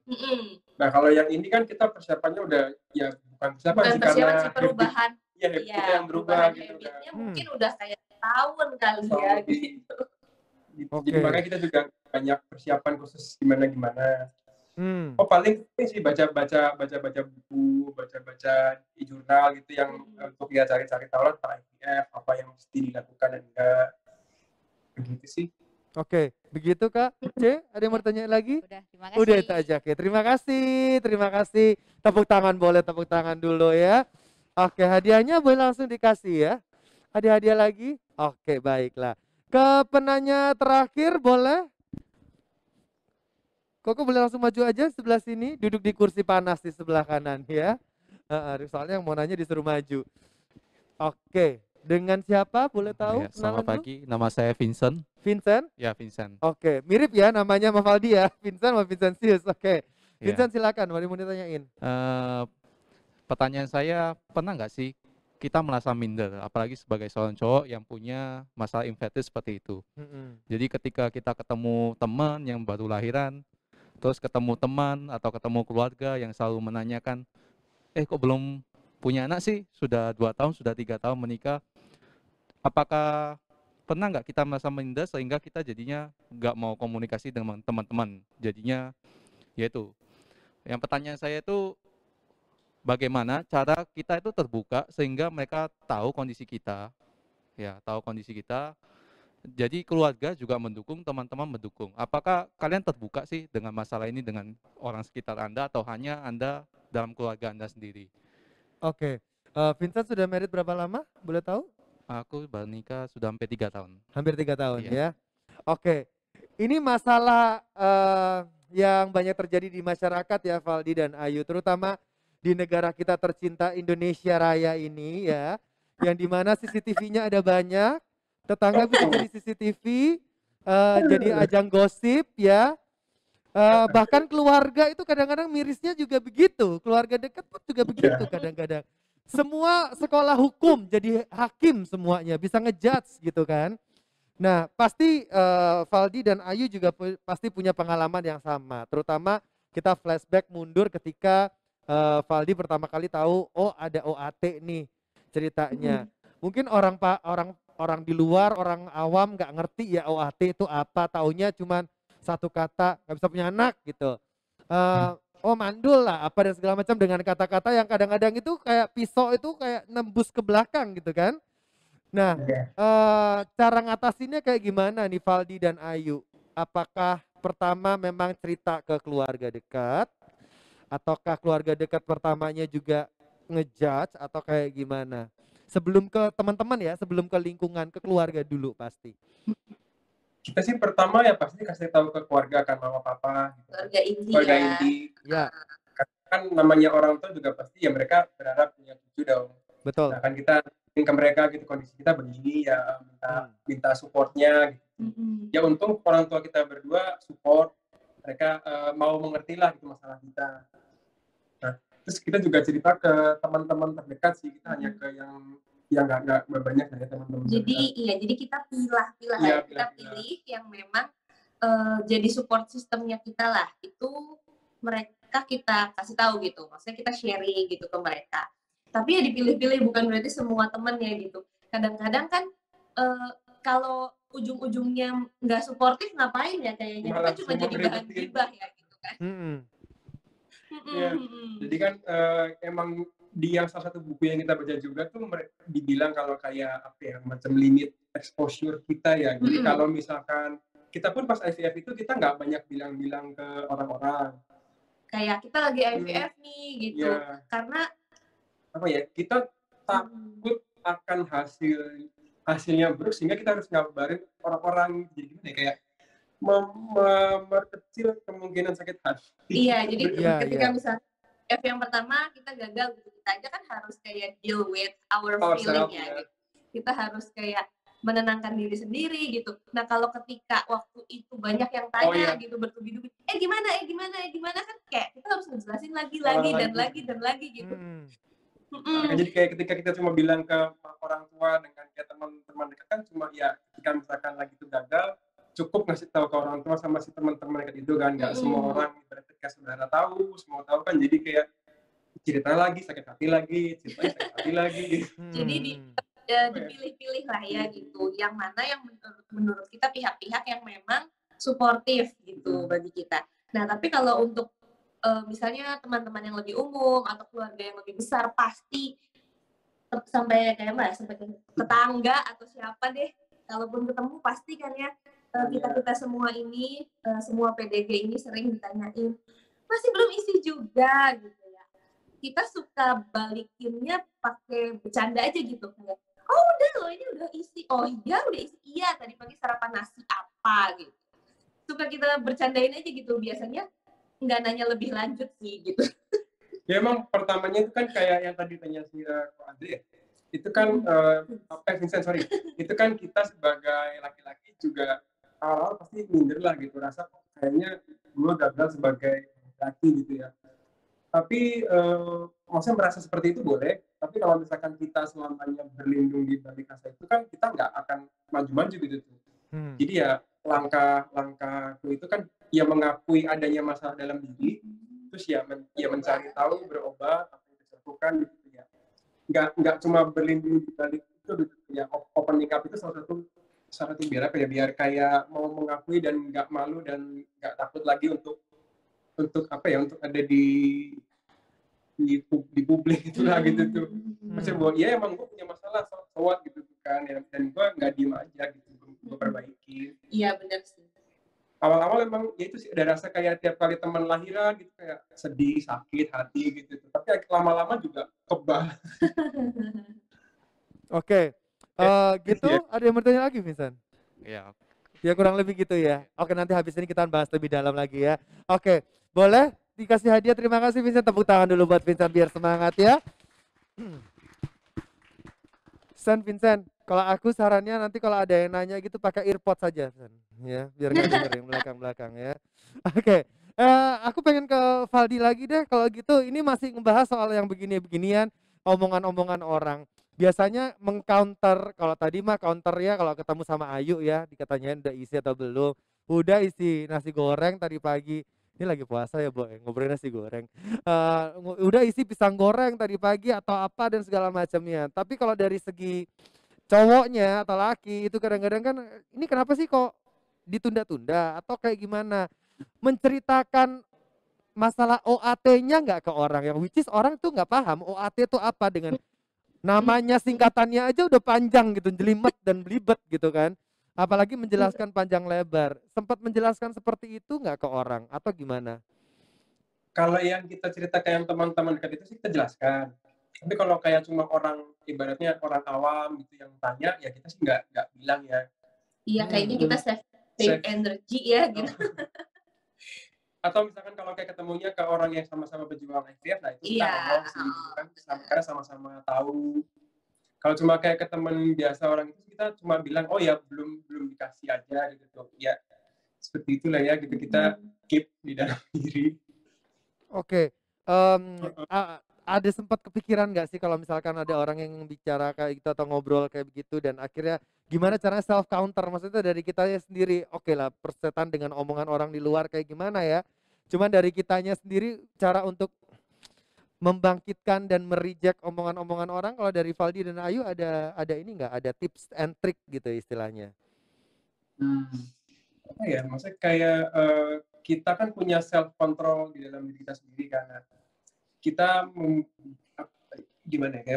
Speaker 2: Nah kalau yang ini kan kita persiapannya udah ya bukan persiapan sih, karena
Speaker 3: perubahan.
Speaker 2: Habit kita yang berubah gitu kan.
Speaker 3: Mungkin udah kayak tahun kali ya gitu.
Speaker 2: Jadi makanya kita juga banyak persiapan khusus gimana. Oh paling sih baca buku, baca di jurnal gitu yang untuk ya cari-cari tahu tentang IVF, apa yang mesti dilakukan dan enggak. Begitu sih.
Speaker 1: Oke, begitu Kak C, ada yang mau tanya lagi?
Speaker 5: Udah, terima kasih.
Speaker 1: Udah itu aja, oke. Terima kasih. Tepuk tangan dulu ya. Oke, hadiahnya boleh langsung dikasih ya. Ada hadiah lagi? Oke, baiklah. Ke penanya terakhir boleh? Koko boleh langsung maju aja sebelah sini, duduk di kursi panas di sebelah kanan ya. Soalnya yang mau nanya disuruh maju. Oke, dengan siapa boleh tahu?
Speaker 6: Ya, selamat pagi, nama saya Vincent.
Speaker 1: Vincent?
Speaker 6: Ya, Vincent.
Speaker 1: Oke, mirip ya namanya sama Valdi ya, Vincent sama Vincentius. Oke, Vincent silakan, mau ditanyain.
Speaker 6: Pertanyaan saya, pernah nggak sih kita merasa minder, apalagi sebagai seorang cowok yang punya masalah infertil seperti itu. Jadi ketika kita ketemu teman yang baru lahiran, terus ketemu teman atau ketemu keluarga yang selalu menanyakan, kok belum punya anak sih sudah 2 tahun, sudah 3 tahun menikah. Apakah pernah nggak kita merasa minder sehingga kita jadinya nggak mau komunikasi dengan teman-teman? Jadinya yaitu, yang pertanyaan saya itu bagaimana cara kita itu terbuka sehingga mereka tahu kondisi kita, ya tahu kondisi kita. Jadi keluarga juga mendukung, teman-teman mendukung. Apakah kalian terbuka sih dengan masalah ini dengan orang sekitar Anda atau hanya Anda dalam keluarga Anda sendiri?
Speaker 1: Oke. Vincent sudah married berapa lama? Boleh tahu?
Speaker 6: Aku baru nikah sudah hampir 3 tahun.
Speaker 1: Hampir 3 tahun
Speaker 6: Iya.
Speaker 1: ya. Oke. Ini masalah yang banyak terjadi di masyarakat ya Valdi dan Ayu, terutama di negara kita tercinta Indonesia Raya ini ya, yang dimana CCTV-nya ada banyak, tetangga bisa jadi CCTV, jadi ajang gosip ya. Bahkan keluarga itu kadang-kadang mirisnya juga begitu, keluarga dekat pun juga begitu kadang-kadang. Semua sekolah hukum jadi hakim semuanya, bisa ngejudge gitu kan. Nah pasti Valdi dan Ayu juga pasti punya pengalaman yang sama, terutama kita flashback mundur ketika Valdi pertama kali tahu, oh ada OAT nih ceritanya. Mungkin orang di luar, orang awam nggak ngerti ya OAT itu apa, taunya cuman satu kata, nggak bisa punya anak gitu. Oh mandul lah apa dan segala macam dengan kata-kata yang kadang-kadang itu kayak pisau itu kayak nembus ke belakang gitu kan. Nah cara ngatasinnya kayak gimana nih Valdi dan Ayu? Apakah pertama memang cerita ke keluarga dekat, ataukah keluarga dekat pertamanya juga ngejudge atau kayak gimana? Sebelum ke teman-teman ya, sebelum ke lingkungan, ke keluarga dulu pasti.
Speaker 2: Kita sih pertama ya pasti kasih tahu ke keluarga kan, mama papa gitu.
Speaker 3: Keluarga inti
Speaker 2: Keluarga
Speaker 3: ya.
Speaker 2: inti.
Speaker 1: Ya,
Speaker 2: Kan namanya orang tua juga pasti ya mereka berharap punya cucu dong.
Speaker 1: betul.
Speaker 2: Nah kan kita ke mereka gitu, kondisi kita begini ya, minta supportnya gitu. Ya untung orang tua kita berdua support, mereka mau mengerti lah gitu masalah kita. Nah terus kita juga cerita ke teman-teman terdekat sih, kita hanya ke yang nggak banyak ya teman-teman.
Speaker 3: Jadi kita pilih
Speaker 2: Iya,
Speaker 3: kita pilih yang memang jadi support sistemnya kita lah. Itu mereka kita kasih tahu gitu, maksudnya kita sharing gitu ke mereka. Tapi ya dipilih-pilih, bukan berarti semua temen ya gitu. Kadang-kadang kan kalau ujung-ujungnya nggak suportif ngapain ya kayaknya,
Speaker 2: Malah
Speaker 3: kita cuma
Speaker 2: semua
Speaker 3: jadi bahan
Speaker 2: ngeribetin.
Speaker 3: gibah ya gitu kan.
Speaker 2: Ya, jadi kan emang di yang salah satu buku yang kita baca juga tuh dibilang kalau kayak apa ya, macam limit exposure kita ya. Jadi kalau misalkan kita pun pas IVF itu kita nggak banyak bilang-bilang ke orang-orang.
Speaker 3: Kayak kita lagi IVF nih gitu.
Speaker 2: Ya.
Speaker 3: Karena
Speaker 2: apa ya, kita takut akan hasilnya buruk sehingga kita harus ngabarin orang-orang, jadi gimana ya, kayak memperkecil kemungkinan sakit hati.
Speaker 3: Iya, jadi ketika
Speaker 1: Iya.
Speaker 3: misalnya IVF yang pertama kita gagal, kita aja kan harus kayak deal with our feeling ya. Gitu. Kita harus kayak menenangkan diri sendiri gitu. Nah kalau ketika waktu itu banyak yang tanya gitu bertubi-tubi, gimana kan kayak kita harus ngejelasin lagi dan lagi gitu.
Speaker 2: Nah, jadi kayak ketika kita cuma bilang ke orang tua dengan kayak teman-teman dekat kan cuma ya ketika misalkan lagi itu gagal, cukup ngasih tahu ke orang tua sama si teman-teman dekat itu kan, nggak semua orang berarti kayak saudara tahu, semua tahu kan, jadi kayak cerita lagi sakit hati lagi,
Speaker 3: Jadi dipilih-pilih lah ya gitu, yang mana yang menurut kita pihak-pihak yang memang suportif gitu bagi kita. Nah tapi kalau untuk misalnya teman-teman yang lebih umum atau keluarga yang lebih besar, pasti sampai kayak sampai ke tetangga atau siapa deh, kalaupun ketemu pasti kan ya kita semua ini semua PDG ini sering ditanyain masih belum isi juga gitu ya. Kita suka balikinnya pakai bercanda aja gitu, kayak oh udah loh ini udah isi, oh iya udah isi, iya tadi pagi sarapan nasi apa gitu. Suka kita bercandain aja gitu, biasanya nggak nanya lebih lanjut sih gitu.
Speaker 2: Ya emang pertamanya itu kan kayak yang tadi tanya si Andre, itu kan Vincent sorry, itu kan kita sebagai laki-laki juga awal pasti minder lah gitu, rasa kayaknya gue gagal sebagai laki gitu ya. Tapi maksudnya merasa seperti itu boleh, tapi kalau misalkan kita selamanya berlindung di balik rasa itu kan kita nggak akan maju-maju gitu tuh. Jadi ya langkah itu kan ya mengakui adanya masalah dalam diri, terus ya mencari tahu, berobat, apa yang bisa lakukan gitu ya. nggak cuma berlindung di balik itu gitu. Ya opening up itu salah satu biar apa ya, biar kayak mau mengakui dan nggak malu dan nggak takut lagi untuk apa ya, untuk ada di publik itulah gitu tuh. Maksudnya bahwa ya emang gue punya masalah so what gitu kan ya, dan gue nggak diem aja gitu, gue perbaiki.
Speaker 3: Iya benar sih.
Speaker 2: Awal-awal emang ya itu sih ada rasa kayak tiap kali teman lahiran gitu kayak sedih, sakit hati gitu. Tapi lama-lama juga kebal.
Speaker 1: Oke. Gitu, ada yang bertanya lagi, Vincent?
Speaker 6: Ya,
Speaker 1: Ya kurang lebih gitu ya. Oke, nanti habis ini kita bahas lebih dalam lagi ya. Oke, boleh dikasih hadiah. Terima kasih Vincent. Tepuk tangan dulu buat Vincent biar semangat ya. Vincent, kalau aku sarannya nanti kalau ada yang nanya gitu pakai earpod saja, ya, biar nggak denger yang belakang-belakang ya. Oke, aku pengen ke Valdi lagi deh. Kalau gitu, ini masih ngebahas soal yang begini-beginian, omongan-omongan orang. Biasanya mengcounter, kalau tadi mah counter ya kalau ketemu sama Ayu ya, dikatanyain udah isi atau belum. Udah isi nasi goreng tadi pagi. Ini lagi puasa ya, Boy, ngobrolin nasi goreng. Udah isi pisang goreng tadi pagi atau apa dan segala macamnya. Tapi kalau dari segi cowoknya atau laki itu kadang-kadang kan ini kenapa sih kok ditunda-tunda atau kayak gimana? Menceritakan masalah OAT-nya nggak ke orang, yang which is orang tuh nggak paham OAT itu apa, dengan namanya singkatannya aja udah panjang gitu, jelimet dan belibet gitu kan. Apalagi menjelaskan panjang lebar. Sempat menjelaskan seperti itu nggak ke orang atau gimana?
Speaker 2: Kalau yang kita cerita kayak teman-teman dekat itu sih kita jelaskan. Tapi kalau kayak cuma orang, ibaratnya orang awam gitu yang tanya, ya kita sih nggak bilang ya.
Speaker 3: Iya, kayaknya kita save energy ya gitu.
Speaker 2: Atau misalkan kalau kayak ketemunya ke orang yang sama-sama berjuang IVF, nah itu kita ngomong sih gitu kan, karena sama-sama tahu. Kalau cuma kayak ke teman biasa orang itu kita cuma bilang, oh ya belum dikasih aja gitu tuh. Ya seperti itulah ya gitu, kita keep di dalam diri.
Speaker 1: Oke. Ada sempat kepikiran nggak sih kalau misalkan ada orang yang bicara kayak gitu atau ngobrol kayak begitu dan akhirnya gimana caranya self counter, maksudnya dari kitanya sendiri, oke lah persetan dengan omongan orang di luar kayak gimana ya, cuman dari kitanya sendiri cara untuk membangkitkan dan mereject omongan-omongan orang. Kalau dari Valdi dan Ayu ada ini nggak, ada tips and trick gitu istilahnya?
Speaker 2: Apa ya, maksudnya kayak kita kan punya self control di dalam diri kita sendiri karena kita gimana ya,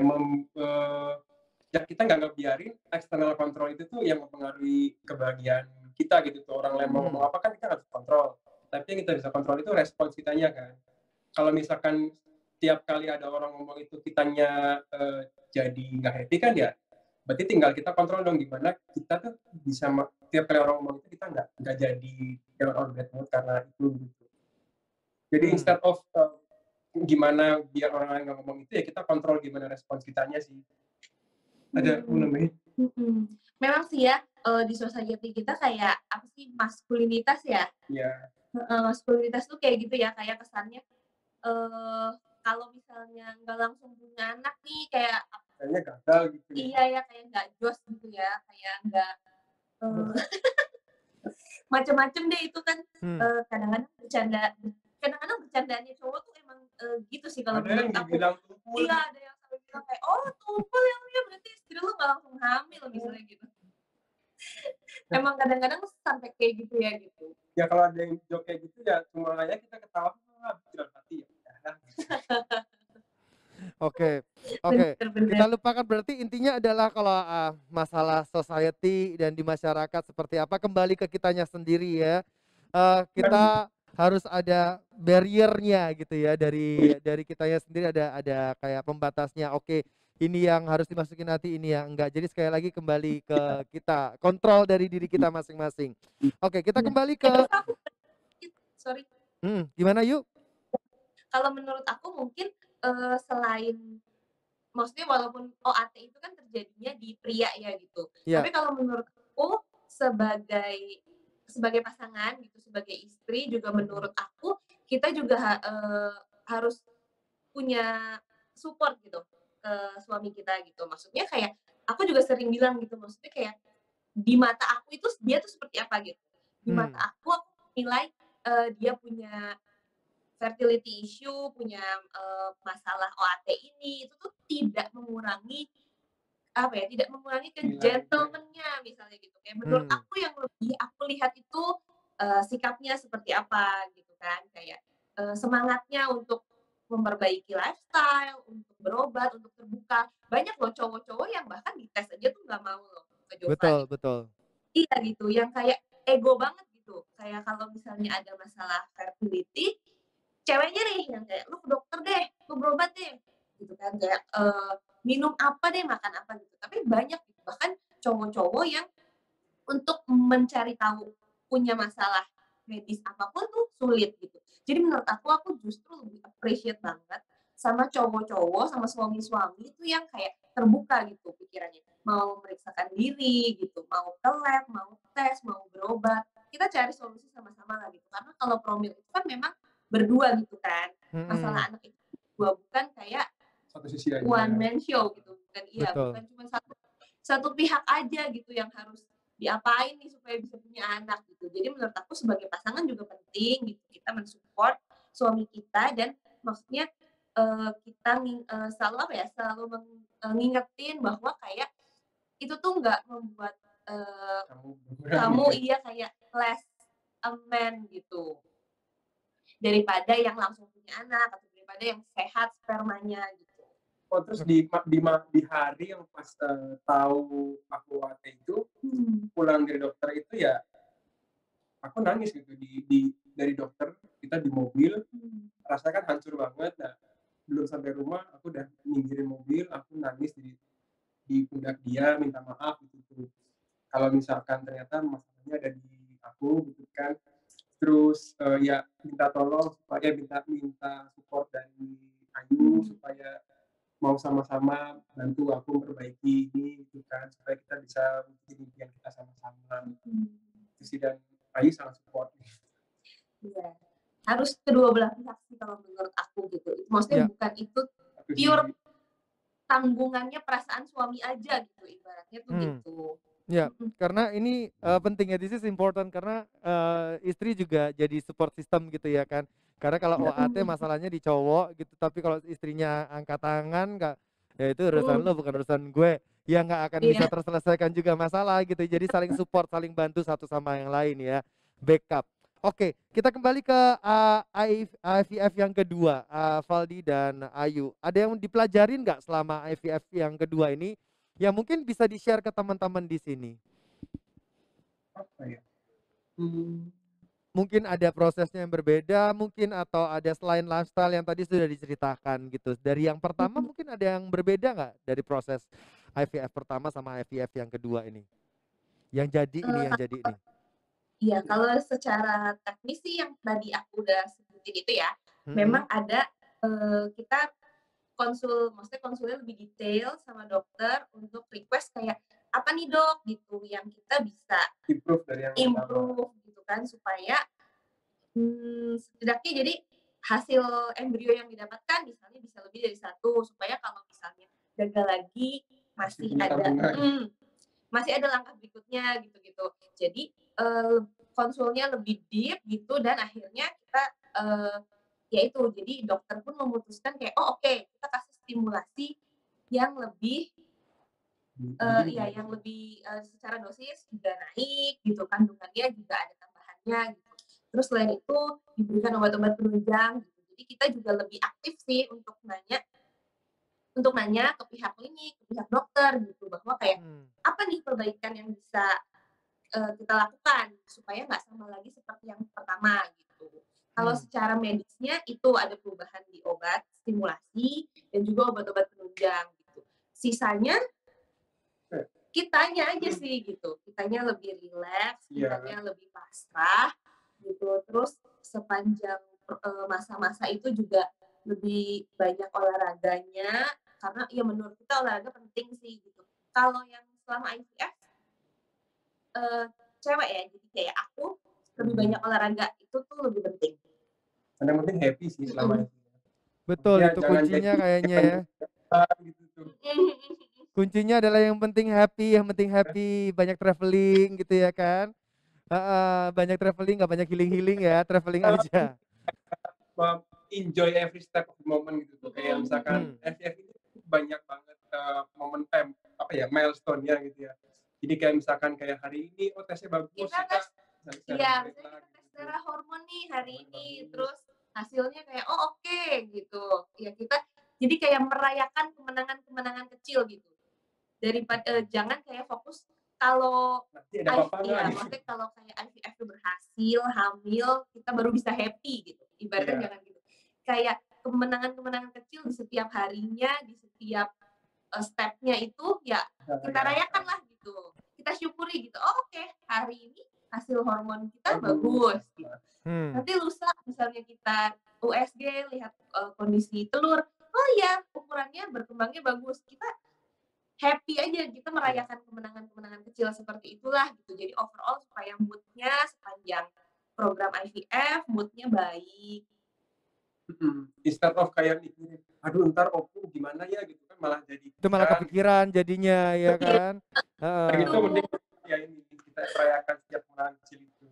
Speaker 2: ya kita nggak ngebiarin external control itu tuh yang mempengaruhi kebahagiaan kita gitu tuh. Orang lain mau ngomong apa kan kita harus kontrol, tapi yang kita bisa kontrol itu respons kitanya kan. Kalau misalkan tiap kali ada orang ngomong itu kitanya jadi nggak happy kan, ya berarti tinggal kita kontrol dong gimana kita tuh bisa tiap kali orang ngomong itu kita nggak jadi jangan on bad mood karena itu gitu. Jadi instead of gimana biar orang lain nggak ngomong itu, ya kita kontrol gimana respons kitanya sih. Ada namanya.
Speaker 3: Memang sih ya, di society kita kayak apa sih, maskulinitas ya?
Speaker 2: Iya.
Speaker 3: Maskulinitas tuh kayak gitu ya, kayak kesannya kalau misalnya nggak langsung punya anak nih kayak
Speaker 2: kayaknya gagal gitu.
Speaker 3: Iya ya, kayak nggak jos gitu ya, kayak nggak macem-macem deh itu kan. Kadang-kadang bercandaannya cowok tuh emang gitu sih kalau menurut aku. Iya, ada yang sampai bilang kayak, oh tumpul yang dia berarti istri lu nggak langsung hamil misalnya gitu. Emang kadang-kadang sampai kayak gitu ya gitu.
Speaker 2: Ya kalau ada yang joke kayak gitu ya cuma aja kita ketawa, tidak hati ya.
Speaker 1: Oke. Kita lupakan, berarti intinya adalah kalau masalah society dan di masyarakat seperti apa, kembali ke kitanya sendiri ya. Kita harus ada barriernya gitu ya, dari kitanya sendiri ada kayak pembatasnya. Oke, ini yang harus dimasukin hati, ini yang enggak. Jadi sekali lagi kembali ke kita, kontrol dari diri kita masing-masing. Oke, kita kembali ke
Speaker 3: sorry.
Speaker 1: Gimana yuk?
Speaker 3: Kalau menurut aku mungkin selain, maksudnya walaupun OAT itu kan terjadinya di pria ya gitu. Tapi kalau menurut aku sebagai pasangan gitu, sebagai istri juga menurut aku kita juga harus punya support gitu ke suami kita gitu. Maksudnya kayak aku juga sering bilang gitu, maksudnya kayak di mata aku itu dia tuh seperti apa gitu. Di mata aku nilai dia punya fertility issue, punya masalah OAT ini, itu tuh tidak mengurangi tidak mengurangi gentleman-nya misalnya gitu. Kayak menurut aku yang lebih aku lihat itu sikapnya seperti apa gitu kan, kayak semangatnya untuk memperbaiki lifestyle, untuk berobat, untuk terbuka. Banyak loh cowok-cowok yang bahkan dites aja tuh nggak mau loh ke Jofra.
Speaker 1: Betul.
Speaker 3: Iya gitu, yang kayak ego banget gitu. Kayak kalau misalnya ada masalah fertility, ceweknya nih yang kayak lu ke dokter deh, lu berobat deh, gitu kan, kayak minum apa deh, makan apa gitu. Tapi banyak gitu, bahkan cowok-cowok yang untuk mencari tahu punya masalah medis apapun tuh sulit gitu. Jadi menurut aku justru lebih appreciate banget sama cowok-cowok, sama suami-suami itu yang kayak terbuka gitu pikirannya. Mau meriksakan diri gitu, mau ke lab, mau tes, mau berobat. Kita cari solusi sama-sama lah gitu. Karena kalau promil itu kan memang berdua gitu kan. Masalah anak itu berdua, bukan kayak
Speaker 2: satu sisi aja.
Speaker 3: one man show gitu. Bukan
Speaker 1: Betul.
Speaker 3: bukan cuma satu pihak aja gitu yang harus diapain nih supaya bisa punya anak gitu. Jadi menurut aku sebagai pasangan juga penting gitu, kita mensupport suami kita, dan maksudnya kita selalu ngingetin bahwa kayak itu tuh nggak membuat kamu kayak less a man gitu, daripada yang langsung punya anak atau daripada yang sehat spermanya gitu.
Speaker 2: Oh, terus di hari yang pas tahu aku OAT itu, pulang dari dokter itu ya aku nangis gitu dari dokter, kita di mobil, rasanya kan hancur banget. Nah, belum sampai rumah aku udah nyinggirin mobil, aku nangis di pundak dia, minta maaf gitu. Kalau misalkan ternyata masalahnya ada di aku gitu kan. Terus ya minta tolong supaya minta support dari Ayu supaya mau sama-sama bantu aku memperbaiki ini gitu kan, supaya kita bisa bikin impian kita sama-sama. Itu sih, dan Ayu sangat support.
Speaker 3: Iya, harus kedua belah pihak sih kalau menurut aku gitu. Maksudnya bukan itu pure tanggungannya perasaan suami aja gitu, ibaratnya tuh gitu.
Speaker 1: Ya, karena ini penting ya, this is important karena istri juga jadi support system gitu ya kan. Karena kalau OAT masalahnya di cowok gitu, tapi kalau istrinya angkat tangan nggak, ya itu urusan lo bukan urusan gue. Ya nggak akan bisa terselesaikan juga masalah gitu. Jadi saling support, saling bantu satu sama yang lain ya. Backup. Oke, kita kembali ke IVF yang kedua, Valdi dan Ayu. Ada yang dipelajarin nggak selama IVF yang kedua ini? Ya mungkin bisa di-share ke teman-teman di sini.
Speaker 2: Apa ya?
Speaker 1: Mungkin ada prosesnya yang berbeda, mungkin atau ada selain lifestyle yang tadi sudah diceritakan gitu. Dari yang pertama mungkin ada yang berbeda nggak dari proses IVF pertama sama IVF yang kedua ini? Yang jadi ini.
Speaker 3: Iya, kalau secara teknis sih yang tadi aku udah sebutin itu ya, memang ada kita konsulnya lebih detail sama dokter untuk request kayak apa nih dok gitu yang kita bisa
Speaker 2: improve dari yang
Speaker 3: gitu kan, supaya setidaknya jadi hasil embrio yang didapatkan misalnya bisa lebih dari satu, supaya kalau misalnya gagal lagi masih ada langkah berikutnya gitu. Jadi konsulnya lebih deep gitu, dan akhirnya kita jadi dokter pun memutuskan kayak oke, kita kasih stimulasi yang lebih yang lebih secara dosis juga naik gitu, kandungannya juga ada tambahannya gitu. Terus selain itu diberikan obat-obat penunjang gitu. Jadi kita juga lebih aktif sih untuk nanya ke pihak klinik, ke pihak dokter gitu, bahwa kayak apa nih perbaikan yang bisa kita lakukan supaya nggak sama lagi seperti yang pertama gitu. Kalau secara medisnya itu ada perubahan di obat stimulasi dan juga obat-obat penunjang gitu. Sisanya kitanya aja sih gitu. Kitanya lebih rileks, kitanya lebih pasrah gitu. Terus sepanjang masa-masa itu juga lebih banyak olahraganya, karena ya menurut kita olahraga penting sih gitu. Kalau yang selama IVF cewek ya, jadi kayak aku lebih banyak olahraga, itu tuh lebih penting.
Speaker 2: Yang penting happy sih selama itu.
Speaker 1: Betul, itu kuncinya kayaknya ya. Kuncinya adalah yang penting happy, banyak traveling gitu ya kan. Banyak traveling, nggak banyak healing ya, traveling aja.
Speaker 2: enjoy every step of the moment gitu tuh. Kayak misalkan FIF ini banyak banget momen apa ya, milestone-nya gitu ya. Jadi kayak misalkan kayak hari ini tesnya bagus,
Speaker 3: Kita
Speaker 2: kita
Speaker 3: iya, misalnya kita tes darah hormon nih hari ini, terus hasilnya kayak oh oke gitu. Ya kita jadi kayak merayakan kemenangan-kemenangan kecil gitu. Daripada jangan kayak fokus kalau
Speaker 2: nanti ada apa-apa
Speaker 3: iya,
Speaker 2: nggak gitu.
Speaker 3: maksudnya kalau kayak IVF itu berhasil, hamil, kita baru bisa happy gitu. Ibaratnya
Speaker 2: Iya.
Speaker 3: jangan gitu. Kayak kemenangan-kemenangan kecil di setiap harinya, di setiap stepnya itu ya kita rayakan lah gitu. Kita syukuri gitu. Oh oke, hari ini hasil hormon kita bagus gitu. Nanti lusa misalnya kita USG lihat kondisi telur, oh ya ukurannya berkembangnya bagus. Kita happy aja, kita merayakan kemenangan-kemenangan kecil seperti itulah gitu. Jadi overall supaya moodnya sepanjang program IVF moodnya baik.
Speaker 2: Instead of kayak mikirin, aduh ntar opu gimana ya gitu kan, malah jadi
Speaker 1: Itu malah kepikiran jadinya ya kan.
Speaker 2: Gitu mending ya ini kita merayakan setiap kemenangan kecil itu.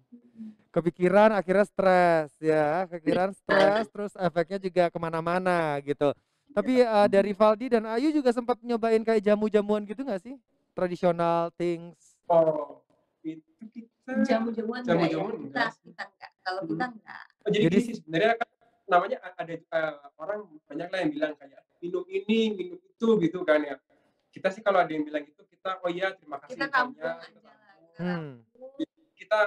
Speaker 1: Kepikiran akhirnya stres ya, kepikiran stres terus efeknya juga kemana-mana gitu. Tapi dari Valdi dan Ayu juga sempat nyobain kayak jamu-jamuan gitu nggak sih? Traditional things.
Speaker 2: Oh, itu kita
Speaker 3: Jamu-jamuan enggak ya? Kita enggak. Kalau kita enggak.
Speaker 2: Oh, jadi gini sih sebenarnya kan namanya ada orang banyak lah yang bilang kayak minum ini, minum itu gitu kan ya. Kita sih kalau ada yang bilang itu kita oh iya terima kasih
Speaker 3: Kita tampung aja lah.
Speaker 2: Kita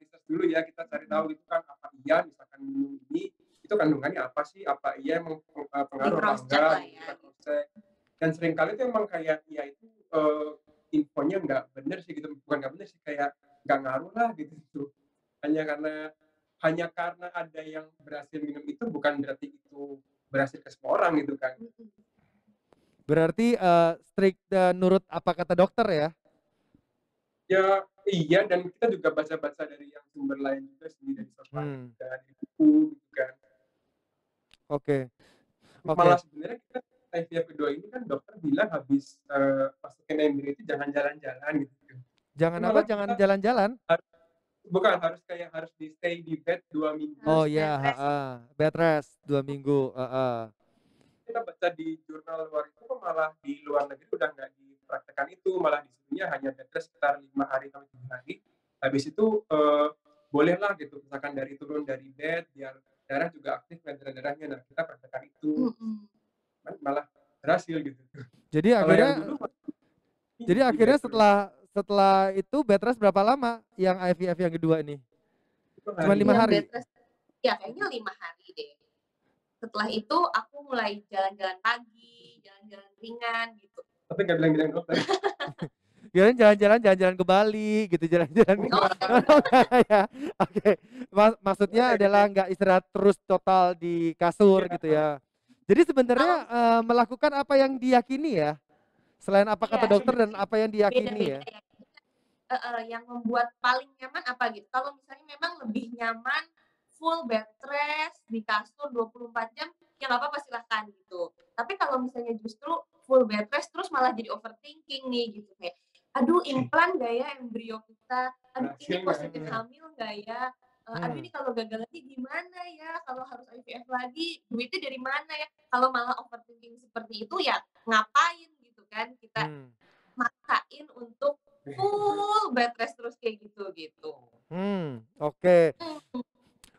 Speaker 2: research dulu ya, kita cari tahu itu kan apa iya misalkan minum ini itu kandungannya apa sih, apa iya emang pengaruh apa enggak gitu kan. Dan seringkali itu emang kayak ya itu infonya nggak bener sih gitu, bukan nggak bener sih, kayak nggak ngaruh lah gitu. Hanya karena ada yang berhasil minum itu bukan berarti itu berhasil ke semua orang gitu kan.
Speaker 1: Berarti strict nurut apa kata dokter ya?
Speaker 2: Ya iya, dan kita juga baca-baca dari yang sumber lain juga sih, dari sosmed, dari buku gitu kan.
Speaker 1: Oke.
Speaker 2: Malah sebenarnya kita IVF kedua ini kan dokter bilang habis masukin embrio itu jangan jalan-jalan gitu.
Speaker 1: Jangan apa? Jangan jalan-jalan?
Speaker 2: Bukan, harus di stay di bed 2 minggu.
Speaker 1: Oh iya, bed rest 2 minggu.
Speaker 2: Kita baca di jurnal luar itu malah di luar negeri udah nggak dipraktekkan itu, malah disuruhnya hanya bed rest sekitar 5 hari atau 7 hari. Habis itu bolehlah gitu, misalkan turun dari bed biar darah juga aktif darah-darahnya. Nah kita praktekkan itu, malah berhasil gitu.
Speaker 1: Jadi akhirnya setelah itu bed rest berapa lama yang IVF yang kedua ini? Cuma 5 hari?
Speaker 3: Ya kayaknya 5 hari deh. Setelah itu aku mulai jalan-jalan pagi, jalan-jalan ringan gitu.
Speaker 2: Tapi nggak bilang-bilang dokter.
Speaker 1: Jalan-jalan ke Bali gitu, jalan-jalan ke ya. Oke. Maksudnya adalah nggak istirahat terus total di kasur gitu ya. Jadi sebenarnya melakukan apa yang diyakini ya. Selain apa kata dokter dan apa yang diyakini ya.
Speaker 3: Yang membuat paling nyaman apa gitu. Kalau misalnya memang lebih nyaman full bed rest di kasur 24 jam, ya nggak apa-apa silahkan gitu. Tapi kalau misalnya justru full bed rest terus malah jadi overthinking nih gitu, kayak aduh implan nggak ya embrio kita, aduh ini positif hamil nggak ya, aduh ini kalau gagal lagi gimana ya, kalau harus IVF lagi duitnya dari mana ya. Kalau malah overthinking seperti itu ya ngapain gitu kan, kita maksain untuk full bed rest terus kayak gitu.
Speaker 1: Oke.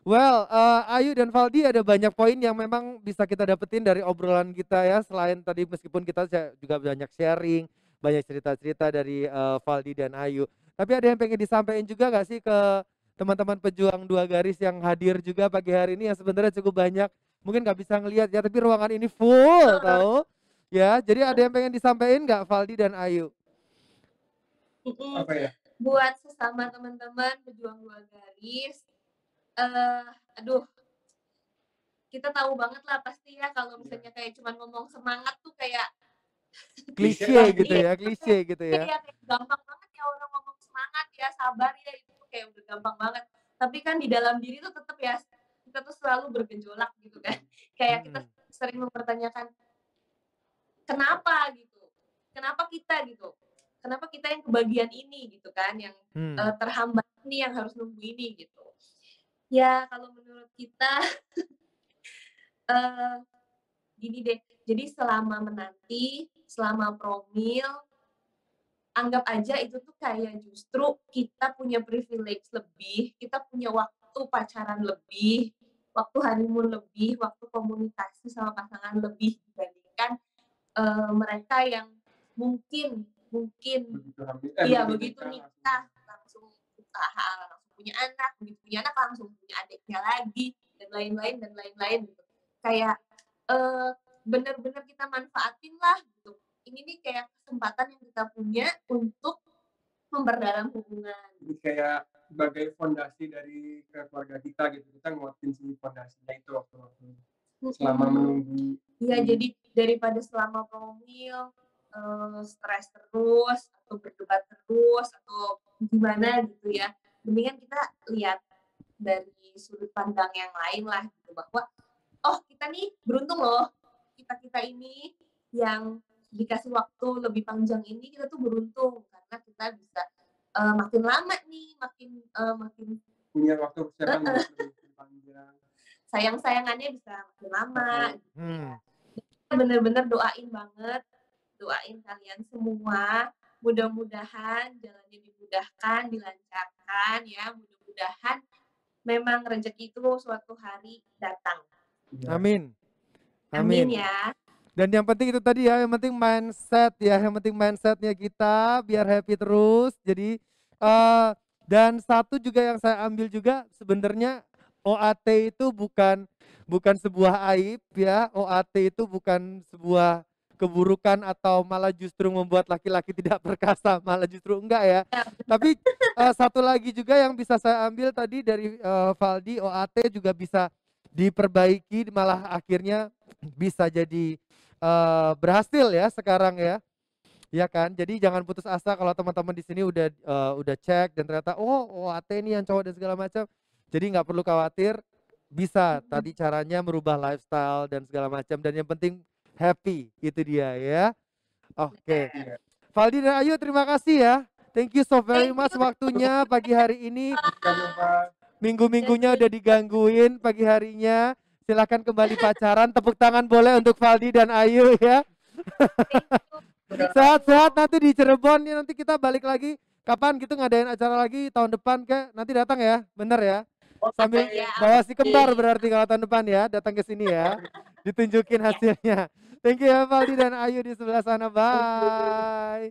Speaker 1: Well, Ayu dan Valdi ada banyak poin yang memang bisa kita dapetin dari obrolan kita ya. Selain tadi meskipun kita juga banyak sharing, banyak cerita-cerita dari Valdi dan Ayu. Tapi ada yang pengen disampaikan juga nggak sih ke teman-teman pejuang 2 garis yang hadir juga pagi hari ini yang sebenarnya cukup banyak. Mungkin nggak bisa ngelihat ya, tapi ruangan ini full tahu. Ya, jadi ada yang pengen disampaikan nggak Valdi dan Ayu?
Speaker 2: Apa ya?
Speaker 3: Buat sesama teman-teman pejuang 2 garis, kita tahu banget lah pasti ya kalau misalnya kayak cuman ngomong semangat tuh kayak
Speaker 1: klise gitu ya, klise gitu ya.
Speaker 3: Kayak gampang banget ya orang ngomong semangat ya, sabar ya, itu tuh kayak udah gampang banget. Tapi kan di dalam diri tuh tetap ya kita tuh selalu bergejolak gitu kan. Kayak kita sering mempertanyakan kenapa gitu, kenapa kita gitu, kenapa kita yang kebagian ini gitu kan, yang terhambat ini, yang harus nunggu ini gitu. Ya kalau menurut kita eh gini deh, jadi selama menanti, selama promil, anggap aja itu tuh kayak justru kita punya privilege lebih, kita punya waktu pacaran lebih, waktu honeymoon lebih, waktu komunikasi sama pasangan lebih dibandingkan mereka yang mungkin
Speaker 2: begitu
Speaker 3: iya
Speaker 2: begitu
Speaker 3: begitu
Speaker 2: nikah
Speaker 3: nikah langsung usaha, langsung punya anak, begitu punya anak langsung punya adiknya lagi dan lain-lain gitu. Kayak bener-bener kita manfaatin lah gitu. Ini nih kayak kesempatan yang kita punya untuk memperdalam hubungan.
Speaker 2: Jadi kayak sebagai fondasi dari keluarga kita gitu, kita nguatin si fondasinya itu waktu-waktu selama menunggu.
Speaker 3: Iya, jadi daripada selama promil stres terus atau berdebat terus atau gimana gitu ya, mendingan kita lihat dari sudut pandang yang lain lah gitu, bahwa oh kita nih beruntung loh, kita ini yang dikasih waktu lebih panjang ini, kita tuh beruntung karena kita bisa makin lama nih, makin
Speaker 2: Punya waktu persiapan yang lebih panjang.
Speaker 3: sayang-sayangannya bisa makin lama gitu ya.
Speaker 1: Hmm.
Speaker 3: Kita bener-bener doain banget, doain kalian semua, mudah-mudahan jalannya dimudahkan, dilancarkan ya, mudah-mudahan memang rezeki itu suatu hari datang.
Speaker 2: Iya.
Speaker 1: Amin.
Speaker 3: Amin
Speaker 1: Amin.
Speaker 3: ya.
Speaker 1: Dan yang penting itu tadi ya, yang penting mindset ya, yang penting mindsetnya kita biar happy terus. Jadi dan satu juga yang saya ambil juga sebenarnya OAT itu bukan sebuah aib ya, OAT itu bukan sebuah keburukan atau malah justru membuat laki-laki tidak perkasa, malah justru enggak ya. Tapi satu lagi juga yang bisa saya ambil tadi dari Valdi, OAT juga bisa diperbaiki, malah akhirnya bisa jadi berhasil ya sekarang ya. Ya kan? Jadi jangan putus asa kalau teman-teman di sini udah cek dan ternyata oh OAT ini yang cowok dan segala macam. Jadi nggak perlu khawatir, bisa tadi caranya merubah lifestyle dan segala macam, dan yang penting happy, itu dia ya. Oke.
Speaker 2: Iya.
Speaker 1: Valdi dan Ayu terima kasih ya. Thank you so very
Speaker 3: Thank
Speaker 1: much
Speaker 3: you.
Speaker 1: waktunya pagi hari ini.
Speaker 2: Lupa.
Speaker 1: Minggu-minggunya udah digangguin, pagi harinya. Silakan kembali pacaran. Tepuk tangan boleh untuk Valdi dan Ayu ya. Sehat-sehat nanti di Cirebon nih, nanti kita balik lagi. Kapan gitu ngadain acara lagi tahun depan ke? Nanti datang ya, bener ya. Sambil
Speaker 3: Ya,
Speaker 1: bawa si kembar berarti kalau tahun depan ya, datang ke sini ya. Ditunjukin hasilnya. Thank you ya Valdi dan Ayu di sebelah sana. Bye.